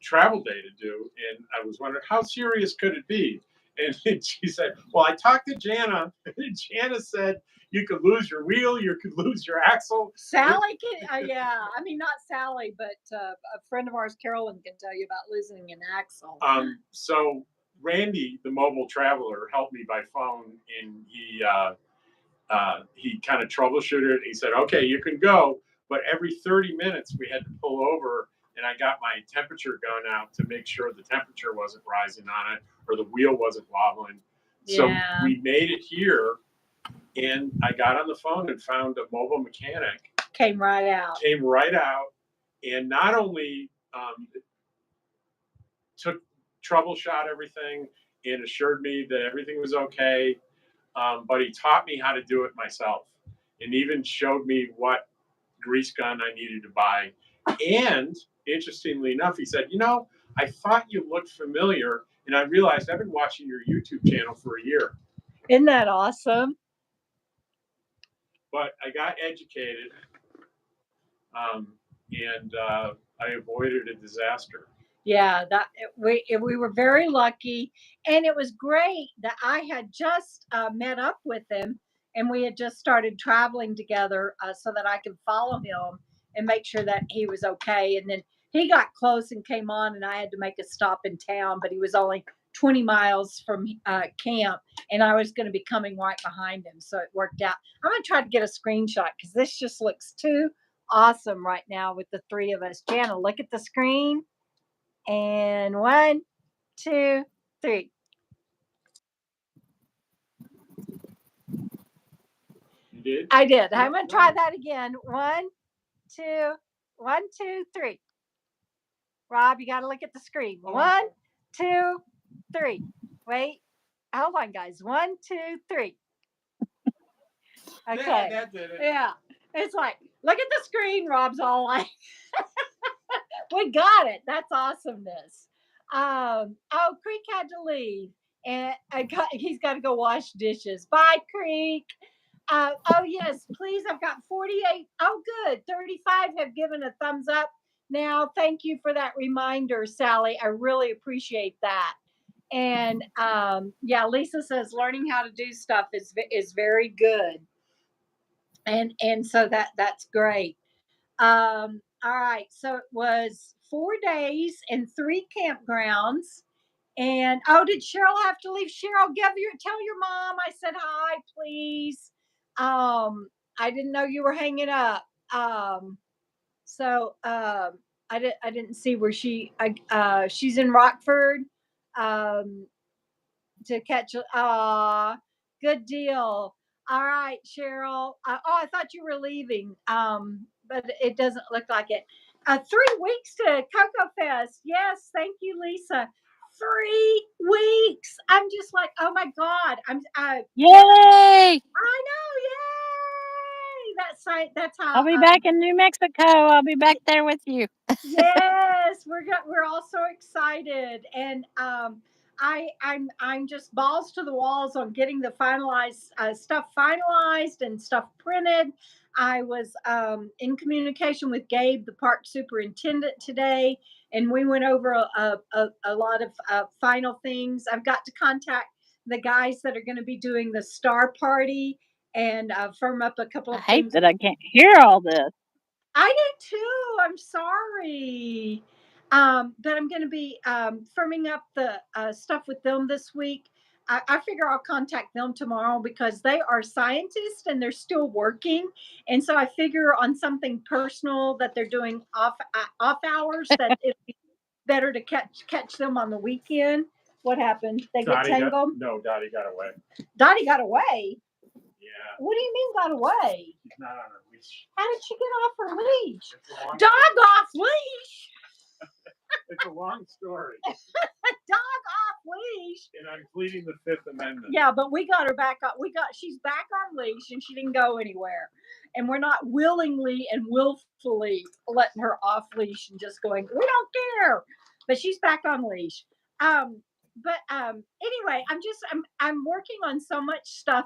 travel day to do, and I was wondering how serious could it be. And she said, "Well, I talked to Jana, and Jana said you could lose your wheel, you could lose your axle." Sally can, yeah. I mean, not Sally, but a friend of ours, Carolyn, can tell you about losing an axle. So Randy, the mobile traveler, helped me by phone, and he kind of troubleshooted it. He said, "Okay, you can go, but every 30 minutes we had to pull over, and I got my temperature gun out to make sure the temperature wasn't rising on it or the wheel wasn't wobbling." So we made it here, and I got on the phone and found a mobile mechanic. Came right out, and not only troubleshot everything and assured me that everything was okay, but he taught me how to do it myself, and even showed me what grease gun I needed to buy. And interestingly enough, he said, "I thought you looked familiar, and I realized I've been watching your YouTube channel for a year." Isn't that awesome? But I got educated, and I avoided a disaster. Yeah, that we were very lucky, and it was great that I had just met up with him, and we had just started traveling together, so that I could follow him and make sure that he was okay. And then he got close and came on, and I had to make a stop in town, but he was only 20 miles from camp, and I was going to be coming right behind him, so it worked out. I'm going to try to get a screenshot because this just looks too awesome right now with the three of us. Jana, look at the screen. And 1, 2, 3. You did? I did. I'm going to try that again. 1, 2, 1, 2, 3. Rob, you got to look at the screen. 1, 2, 3. Wait. Hold on, guys. 1, 2, 3. Okay. That did it. Yeah. It's like, look at the screen. Rob's all like, we got it. That's awesomeness. Creek had to leave, and he's got to go wash dishes. Bye, Creek. Yes, please. I've got 48. Oh, good. 35 have given a thumbs up. Now, thank you for that reminder, Sally. I really appreciate that. And Lisa says learning how to do stuff is very good, and so that's great. All right, so it was 4 days and 3 campgrounds. And did Cheryl have to leave? Cheryl, tell your mom I said hi, please. I didn't know you were hanging up. I didn't see where she's in Rockford. To catch. Good deal. All right, Cheryl. I thought you were leaving. But it doesn't look like it. 3 weeks to KOKO Fest. Yes, thank you, Lisa. 3 weeks. I'm just like, oh my God. Yay! I know, yay! That's how. I'll be back in New Mexico. I'll be back there with you. Yes, we're all so excited, and I'm just balls to the walls on getting the finalized stuff finalized and stuff printed. I was in communication with Gabe, the park superintendent, today, and we went over a lot of final things. I've got to contact the guys that are going to be doing the star party and firm up a couple of I hate things. that I can't hear all this. I do too. I'm sorry. But I'm going to be firming up the stuff with them this week. I figure I'll contact them tomorrow because they are scientists and they're still working. And so I figure on something personal that they're doing off hours that it'd be better to catch them on the weekend. What happened? They get tangled? No, Dottie got away. Dottie got away? Yeah. What do you mean got away? She's not on her leash. How did she get off her leash? Dog off leash. It's a long story. Dog off leash. And I'm pleading the Fifth Amendment. Yeah, but we got her back up. She's back on leash and she didn't go anywhere. And we're not willingly and willfully letting her off leash and just going, we don't care. But she's back on leash. Anyway, I'm working on so much stuff,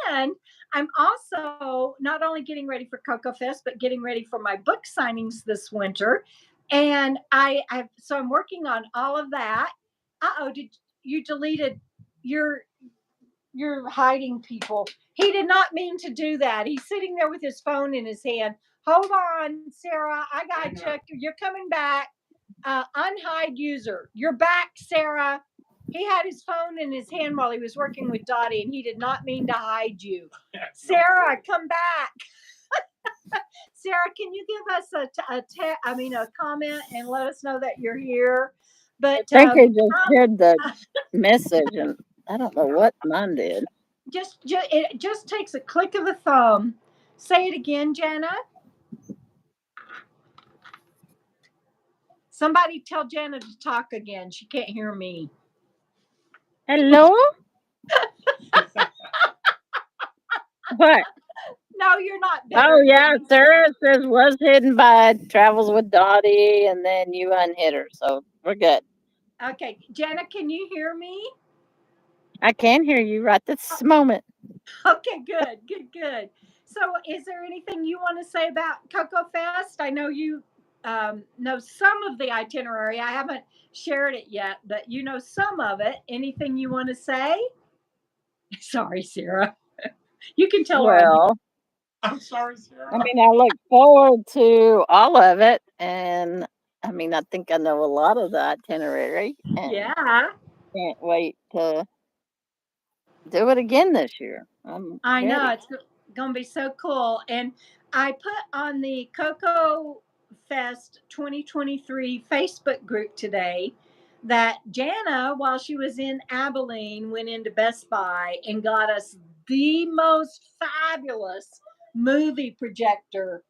and I'm also not only getting ready for KOKO Fest, but getting ready for my book signings this winter. And so I'm working on all of that. Uh-oh, did you deleted your you're hiding people. He did not mean to do that. He's sitting there with his phone in his hand. Hold on, Sarah. I got to check. You're coming back. Unhide user. You're back, Sarah. He had his phone in his hand while he was working with Dottie, and he did not mean to hide you. Sarah, come back. Sarah, can you give us a comment and let us know that you're here? But I think I just heard the message, and I don't know what mine did. It just takes a click of a thumb. Say it again, Jana. Somebody tell Jana to talk again. She can't hear me. Hello? What? No, you're not. Oh, yeah. Sarah says was hidden by travels with Dottie, and then you unhid her. So we're good. Okay. Jana, can you hear me? I can hear you right this moment. Okay, good. So, is there anything you want to say about KOKO Fest? I know you know some of the itinerary. I haven't shared it yet, but you know some of it. Anything you want to say? Sorry, Sarah. You can tell her. Well, I'm sorry, Sarah. I mean, I look forward to all of it, and I mean, I think I know a lot of the itinerary, and Yeah. can't wait to do it again this year. I know Ready. it's going to be so cool. And I put on the KOKO Fest 2023 Facebook group today that Jana, while she was in Abilene, went into Best Buy and got us the most fabulous movie projector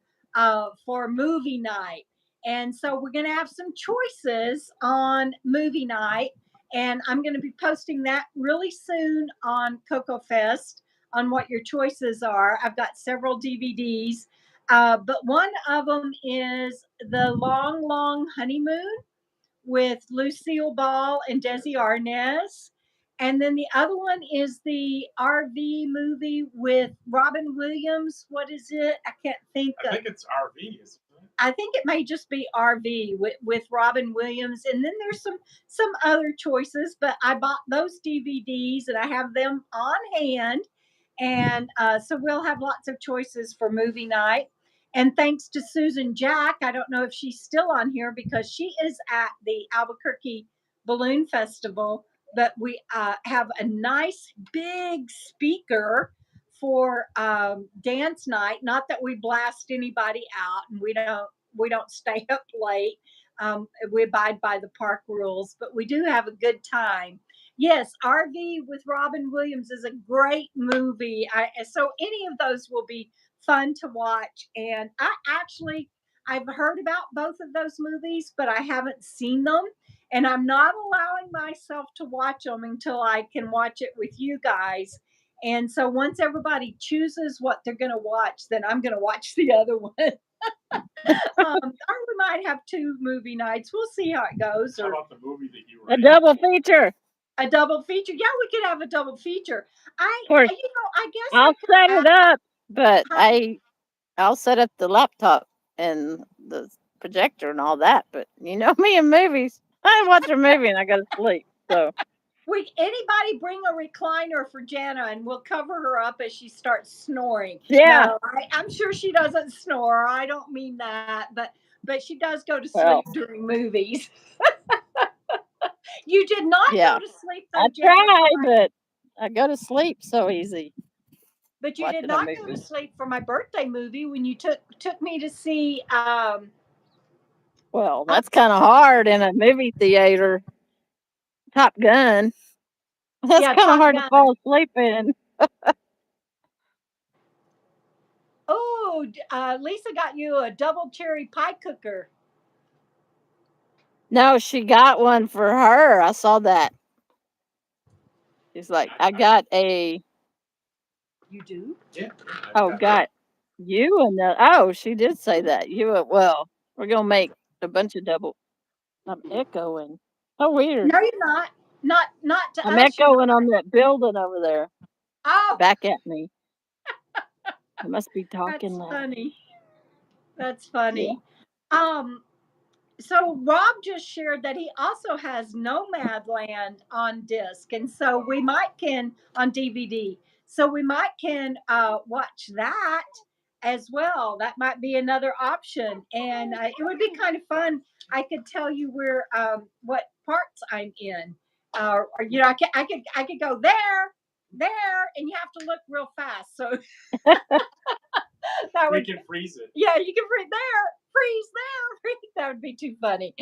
for movie night. And so we're going to have some choices on movie night. And I'm going to be posting that really soon on KOKO Fest on what your choices are. I've got several DVDs, but one of them is The Long, Long Honeymoon with Lucille Ball and Desi Arnaz. And then the other one is the RV movie with Robin Williams. What is it? I can't think I of. think it's RV, isn't it? I think it may just be RV with Robin Williams, and then there's some other choices. But I bought those DVDs and I have them on hand, and so we'll have lots of choices for movie night. And thanks to Susan Jack, I don't know if she's still on here because she is at the Albuquerque Balloon Festival, but we have a nice big speaker for dance night. Not that we blast anybody out, and we don't stay up late. We abide by the park rules, but we do have a good time. Yes, RV with Robin Williams is a great movie. So any of those will be fun to watch. And I've heard about both of those movies, but I haven't seen them. And I'm not allowing myself to watch them until I can watch it with you guys. And so once everybody chooses what they're going to watch, then I'm going to watch the other one. Or we might have two movie nights. We'll see how it goes. How Or about the movie that you A were double feature. a double feature. Yeah, we could have a double feature. Of course, I guess I'll set it up, but Huh? I'll set up the laptop and the projector and all that. But you know me and movies. I watch a movie and I go to sleep. So Anybody bring a recliner for Jana and we'll cover her up as she starts snoring. yeah. No, I'm sure she doesn't snore. I don't mean that, but she does go to Well, sleep during movies. You did not yeah. go to sleep I though, Jana. try, but I go to sleep so easy But you did watching a not go to movie. sleep for my birthday movie when you took me to see Well, that's kind of hard in a movie theater. Top Gun. That's yeah, kind of Top hard to Gun. fall asleep in. Oh, Lisa got you a double cherry pie cooker. No, she got one for her. I saw that. She's like, I got a. You do? Yeah. Oh, got you and the. Oh, she did say that. Well, we're gonna make a bunch of double. I'm echoing. Oh, weird. No, you're not. Not to I'm us. You're echoing not. on that building over there. Oh, Back at me. I must be talking that's loud. funny. That's Yeah. funny. Um, So Rob just shared that he also has Nomadland on disc, and so we might can on DVD. So we might can watch that as well. That might be another option, and it would be kind of fun. I could tell you where what parts I'm in, or you know, I could go there, and you have to look real fast. So that We would can freeze it. yeah, you can freeze there. That would be too funny.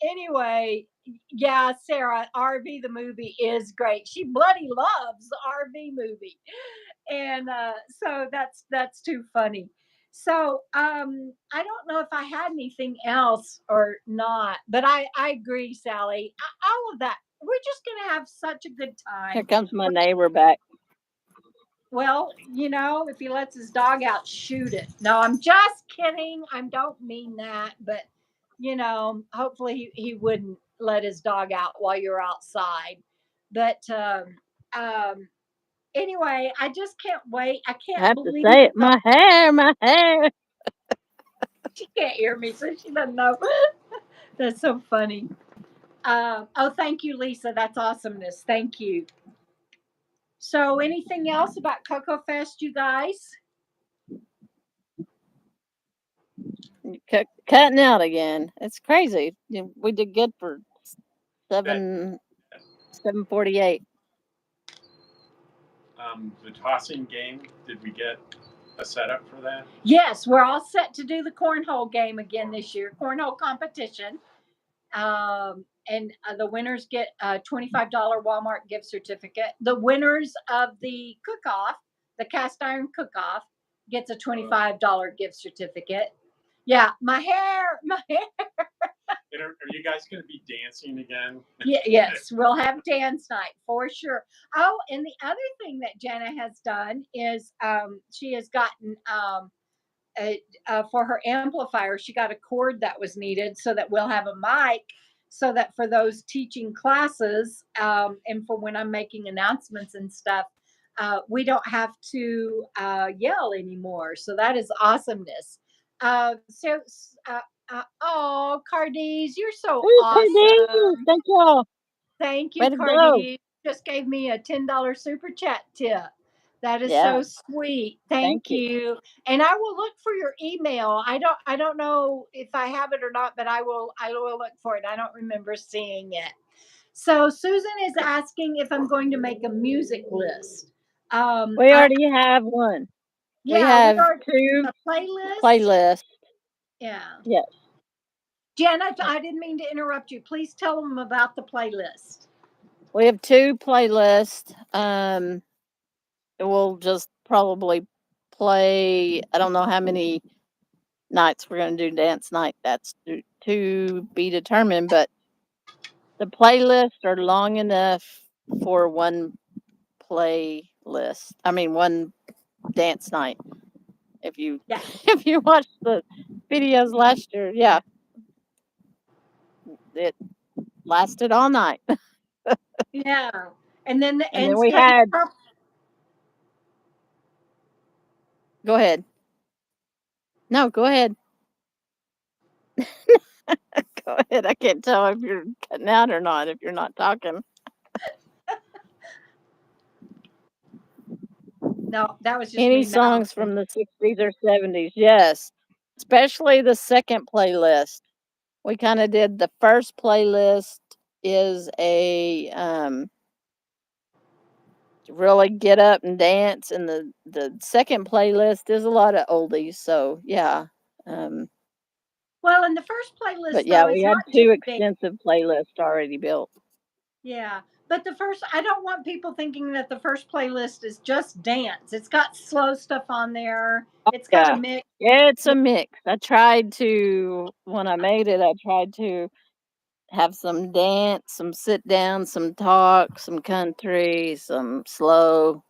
Anyway, yeah, Sarah, RV the movie is great. She bloody loves the RV movie. And so that's too funny. So I don't know if I had anything else or not, but I agree, Sally. All of that. We're just gonna have such a good Here time. comes my neighbor back. Well, you know, if he lets his dog out, shoot it. No, I'm just kidding. I don't mean that, but you know, hopefully he wouldn't let his dog out while you're outside. But anyway, I just can't wait. I I can't have to believe say it. it's all, My hair. she can't hear me, so she doesn't know. That's so funny. Oh, thank you, Lisa. That's awesomeness. Thank you. So, anything else about Cocoa Fest, you guys? Cutting out again. It's crazy. We did good for That 7:48. the tossing game. Did we get a setup for that? Yes, we're all set to do the cornhole game again this year, cornhole competition. And the winners get a $25 Walmart gift certificate. The winners of the cook off, the cast iron cook off, gets a $25 gift certificate. Yeah, my hair. And are you guys going to be dancing again? Yeah, yes, we'll have dance night for sure. Oh, and the other thing that Jenna has done is she has gotten for her amplifier, she got a cord that was needed so that we'll have a mic so that for those teaching classes and for when I'm making announcements and stuff, we don't have to yell anymore. So that is awesomeness. Oh, Cardies, you're so awesome. Thank y'all. Thank Way you, to go. Cardi. Just gave me a $10 super chat tip. That is Yeah. so sweet. Thank Thank you. you. And I will look for your email. I don't know if I have it or not, but I will look for it. I don't remember seeing it. So Susan is asking if I'm going to make a music list. We I already have one. We yeah, we have are 2 a playlist. playlists. Yeah. Yes. Jenna, I didn't mean to interrupt you. Please tell them about the playlist. We have 2 playlists. We'll just probably play, I don't know how many nights we're going to do dance night. That's to be determined, but the playlists are long enough for one playlist. I mean, one dance night. If you Yeah. if you watch the videos last year, yeah, it lasted all night. Yeah. And then And then we had go ahead. No, go ahead. Go ahead. I can't tell if you're cutting out or not if you're not talking. no, that was just Any me songs mouthing. from the 60s or 70s? Yes. Especially the second playlist. We kind of did the first playlist is a really get up and dance, and the second playlist is a lot of oldies. So yeah. Well, in the first playlist But yeah, though, we it's had not 2 just dance. extensive playlists already built. Yeah. But the first, I don't want people thinking that the first playlist is just dance. It's got slow stuff on there. It's got a Yeah. mix. It's Yeah. a mix. I tried to when I made it, I tried to have some dance, some sit down, some talk, some country, some slow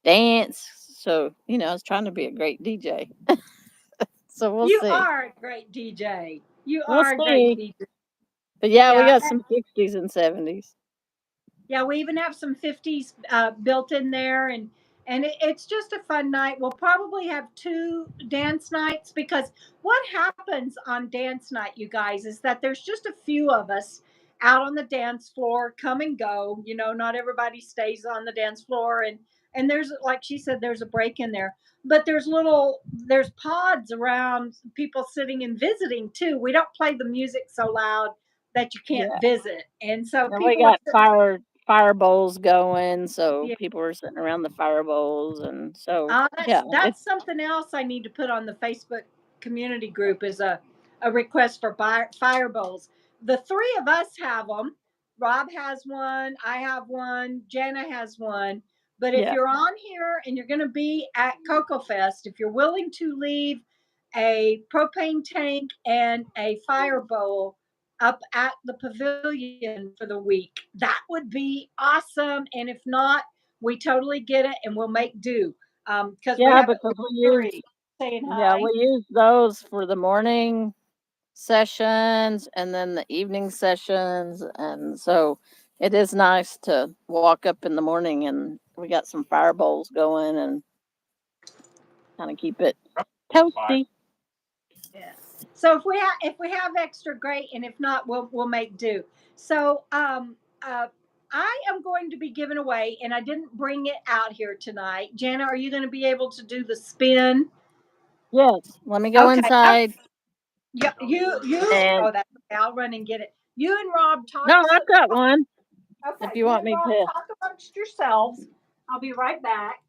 dance. So, I was trying to be a great DJ. So we'll You see. are a great DJ. You We'll are a great see. DJ. But yeah, we Yeah. got some 60s and 70s. Yeah. We even have some 50s built in there. And it's just a fun night. We'll probably have 2 dance nights because what happens on dance night, you guys, is that there's just a few of us out on the dance floor, come and go. You know, not everybody stays on the dance floor, and there's, like she said, there's a break in there. But there's pods around people sitting and visiting too. We don't play the music so loud that you can't Yeah. visit, and so And we people are got fire bowls going, so yeah. people were sitting around the fire bowls, and so yeah, That's it's something else I need to put on the Facebook community group is a request for fire bowls. The 3 of us have them. Rob has one. I have one. Jana has one. But if yeah, you're on here and you're going to be at Cocoa Fest, if you're willing to leave a propane tank and a fire bowl up at the pavilion for the week, that would be awesome. And if not, we totally get it and we'll make do. Because we yeah, have at because least we use 3 saying yeah hi. we use those for the morning sessions and then the evening sessions, and so it is nice to walk up in the morning and we got some fire bowls going and kind of keep it Bye. toasty. Yeah. So if we have extra, great, and if not, we'll make do. So I am going to be giving away, and I didn't bring it out here tonight. Jana, are you going to be able to do the spin? Yes, let me go Okay. inside. Yeah. You. And Oh, that's okay. I'll run and get it. You and Rob talk. no, I've got one Okay. if you You want and me Rob to. talk amongst yourselves. I'll be right back.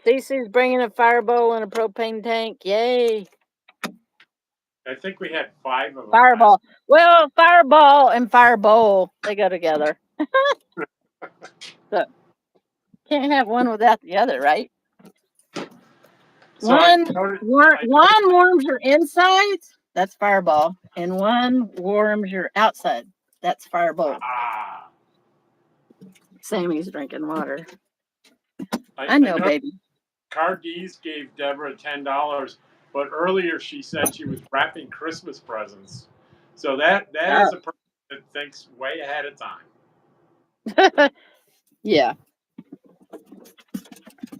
Cece's bringing a fire bowl and a propane tank. Yay! I think we had 5 of them Fireball. Well, fireball and fire bowl, they go together. So can't have one without the other, right? So I One, noted, one warms your insides. That's fireball, and one warms your outside. That's fireball. ah, Sammy's drinking water. I I know, know baby. Cardees gave Debra $10, but earlier she said she was wrapping Christmas presents. So that is a person that thinks way ahead of time. Yeah.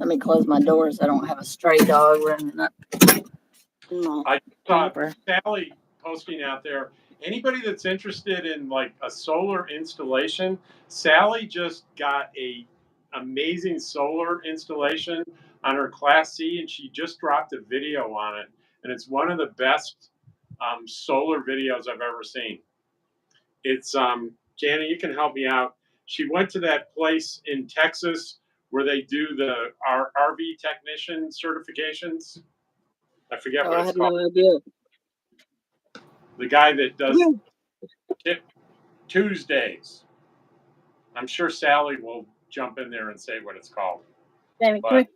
Let me close my doors. I don't have a stray dog running up. I saw Camper. Sally posting out there. Anybody that's interested in like a solar installation, Sally just got a amazing solar installation on her Class C, and she just dropped a video on it, and it's one of the best solar videos I've ever seen. It's Jana, you can help me out. She went to that place in Texas where they do the RV technician certifications. I forget Oh, what I it's have called. no idea. The guy that does Yeah. Tip Tuesdays. I'm sure Sally will jump in there and say what it's called. Sammy, But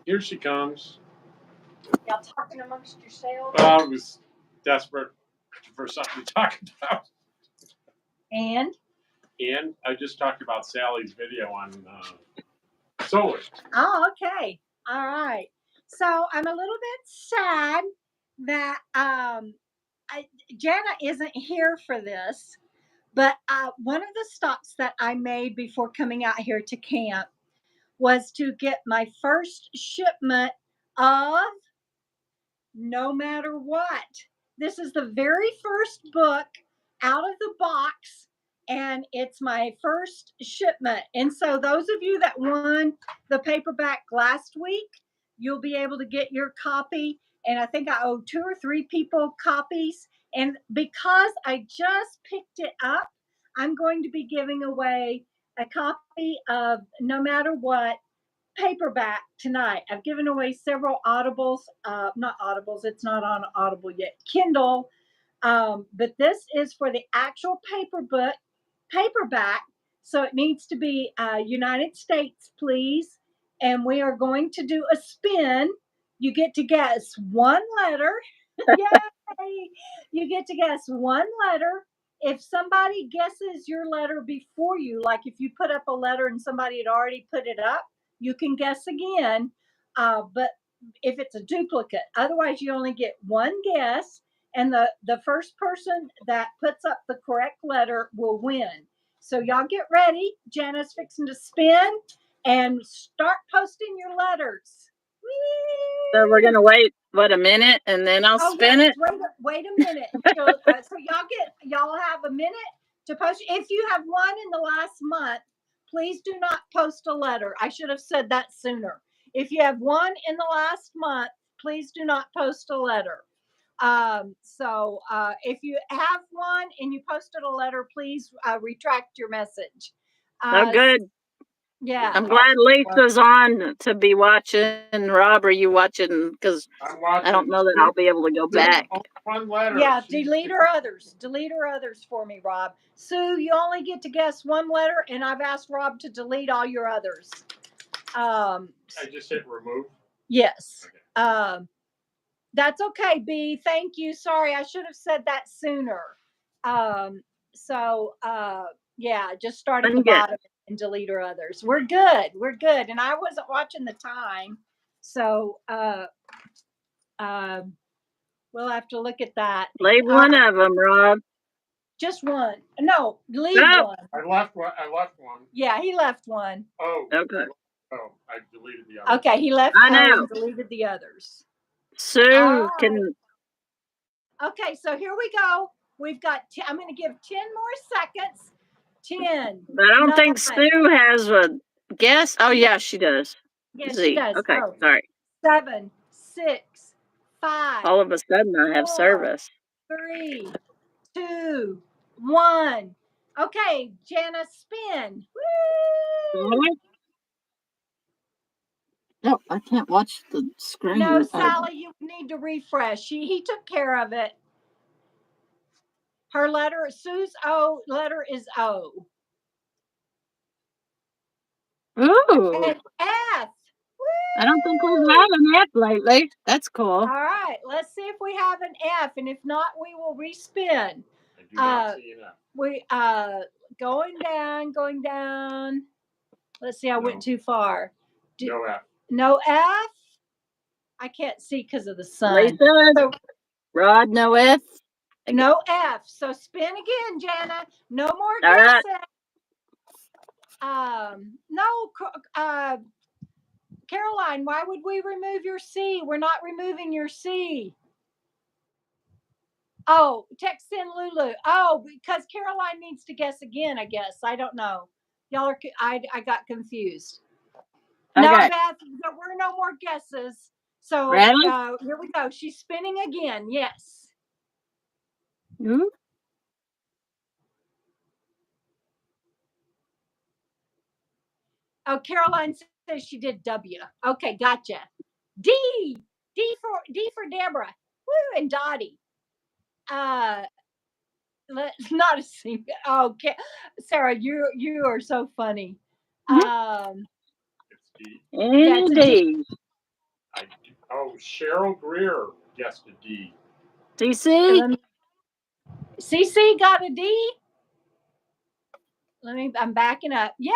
here she comes. Y'all talking amongst yourselves. I was desperate for something to talk about. And I just talked about Sally's video on solar. oh, okay. All right. So I'm a little bit sad that Jana isn't here for this, but one of the stops that I made before coming out here to camp was to get my first shipment of No Matter What. This is the very first book out of the box, and it's my first shipment. And so, those of you that won the paperback last week, you'll be able to get your copy. And I think I owe 2 or 3 people copies. And because I just picked it up, I'm going to be giving away a copy of No Matter What paperback tonight. I've given away several Audibles, not Audibles, it's not on Audible yet, Kindle. But this is for the actual paperback. So it needs to be United States, please. And we are going to do a spin. You get to guess one letter. Yay! You get to guess one letter. If somebody guesses your letter before you, like if you put up a letter and somebody had already put it up, you can guess again. But if it's a duplicate, otherwise you only get one guess. and the first person that puts up the correct letter will win. So y'all get ready. Jana's fixing to spin and start posting your letters. So we're gonna wait a minute and then I'll spin it. Wait a minute. So y'all have a minute to post. If you have won in the last month, please do not post a letter. I should have said that sooner. If you have won in the last month, please do not post a letter. If you have won and you posted a letter, please retract your message. Oh, good. Yeah. I'm glad Lisa's on to be watching. Rob, are you watching? Because I don't know that I'll be able to go back. One letter. Yeah, delete her others. Delete her others for me, Rob. Sue, you only get to guess one letter, and I've asked Rob to delete all your others. I just hit remove? Yes. Okay. That's okay, B. Thank you. Sorry, I should have said that sooner. Yeah, just start at the bottom and delete her others. We're good. We're good. And I wasn't watching the time. So we'll have to look at that. Leave one of them, Rob. Just one. No, leave one. I left one. Yeah, he left one. Oh, okay. Oh, I deleted the other. Okay, he left one and deleted the others. Sue can. Okay, so here we go. We've got, I'm going to give 10 more seconds. 10. But I don't think Sue has a guess. Oh, yeah, she does. Yes, she does. Okay, sorry. 7, 6, 5. All of a sudden, I have 4, service. 3, 2, 1. Okay, Jana, spin. Woo! No, I can't watch the screen. No, Sally, you need to refresh. He took care of it. Her letter, Sue's O letter is O. Ooh. And F. I don't think we've had an F lately. That's cool. All right, let's see if we have an F, and if not, we will respin. I do not see an F. We going down. Let's see, I went too far. No F. No F. I can't see because of the sun. Lisa, Rod, no F. No F. So spin again, Jana. No more guessing. No, Caroline, why would we remove your C? We're not removing your C. Oh, text in Lulu. Oh, because Caroline needs to guess again, I guess. I don't know. Y'all are, I got confused. Okay. No, Beth, there were no more guesses. So really? Here we go. She's spinning again. Yes. Mm-hmm. Oh, Caroline says she did W. Okay, gotcha. D for Debra. Woo, and Dottie. Not a single. Okay, Sarah, you are so funny. It's D. That's D. Cheryl Greer guessed a D. CC? CC got a D. I'm backing up. Yay,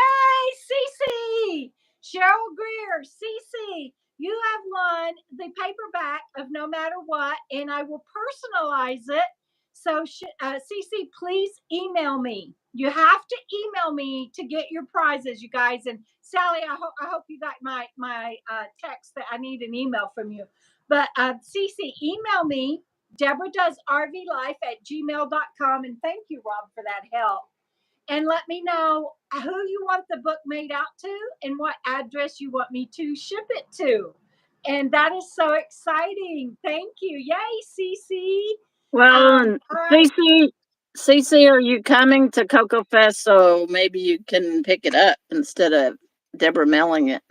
CC! Cheryl Greer, CC, you have won the paperback of No Matter What, and I will personalize it. So, CC, please email me. You have to email me to get your prizes, you guys. And Sally, I hope you got my text that I need an email from you. But CC, email me, DebraDoesRVLife@gmail.com. And thank you, Rob, for that help. And let me know who you want the book made out to and what address you want me to ship it to. And that is so exciting. Thank you. Yay, CC. Well, CC, are you coming to KOKO Fest? So maybe you can pick it up instead of Debra mailing it.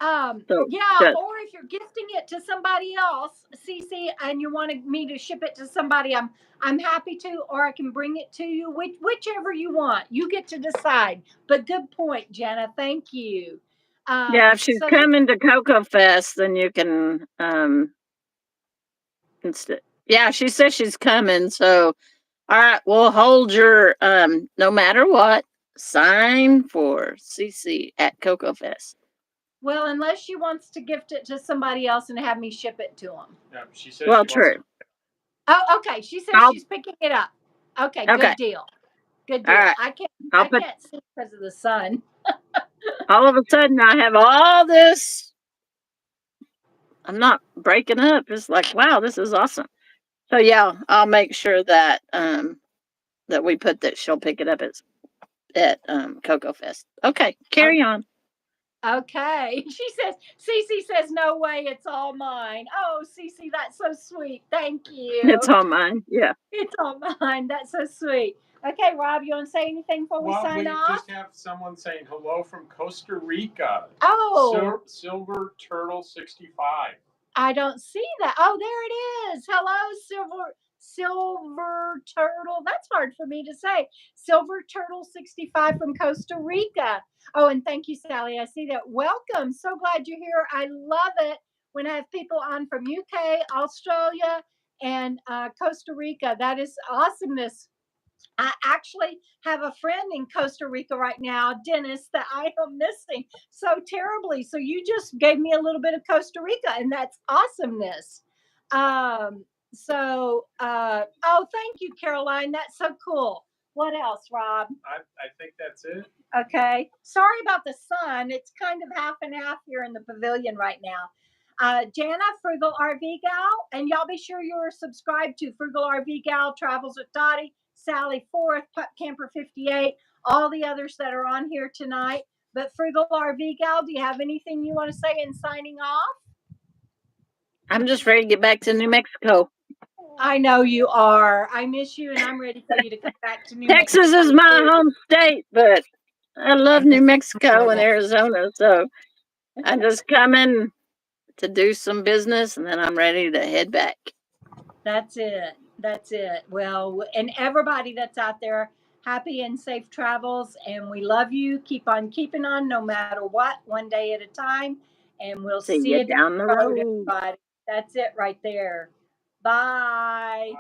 Or if you're gifting it to somebody else, CC, and you wanted me to ship it to somebody, I'm happy to, or I can bring it to you, whichever you want. You get to decide. But good point, Jenna. Thank you. If she's coming to KOKO Fest, then you can she says she's coming. So all right, we'll hold your No Matter What sign for CC at KOKO Fest. Well, unless she wants to gift it to somebody else and have me ship it to them. Yeah, she said. Well, true. Oh, okay. She says she's picking it up. Okay, Okay. good deal. Good deal. All right. I can't see because of the sun. All of a sudden, I have all this. I'm not breaking up. It's like, wow, this is awesome. So yeah, I'll make sure that that we put that she'll pick it up at KOKO Fest. Okay, carry on. Okay. She says, Cece says, no way, it's all mine. Oh, Cece, that's so sweet. Thank you. It's all mine. Yeah. It's all mine. That's so sweet. Okay, Rob, you want to say anything before we sign off? Just have someone saying hello from Costa Rica. Oh. Silver Turtle 65. I don't see that. Oh, there it is. Hello, Silver Turtle. That's hard for me to say. Silver Turtle 65 from Costa Rica. Oh, and thank you, Sally. I see that. Welcome. So glad you're here. I love it when I have people on from UK, Australia, and Costa Rica. That is awesomeness. I actually have a friend in Costa Rica right now, Dennis, that I am missing so terribly. So you just gave me a little bit of Costa Rica, and that's awesomeness. Oh, thank you, Caroline. That's so cool. What else, Rob? I think that's it. Okay. Sorry about the sun. It's kind of half and half here in the pavilion right now. Jana, Frugal RV Gal, and y'all be sure you're subscribed to Frugal RV Gal, Travels with Dottie, Sally Forth, Pup Camper 58, all the others that are on here tonight. But Frugal RV Gal, do you have anything you want to say in signing off? I'm just ready to get back to New Mexico. I know you are. I miss you, and I'm ready for you to come back to New Mexico. Texas is my home state, but I love New Mexico and Arizona, so I'm just coming to do some business, and then I'm ready to head back. That's it. That's it. Well, and everybody that's out there, happy and safe travels, and we love you. Keep on keeping on, no matter what, one day at a time, and we'll see you down the road. everybody. That's it right there. Bye. Bye.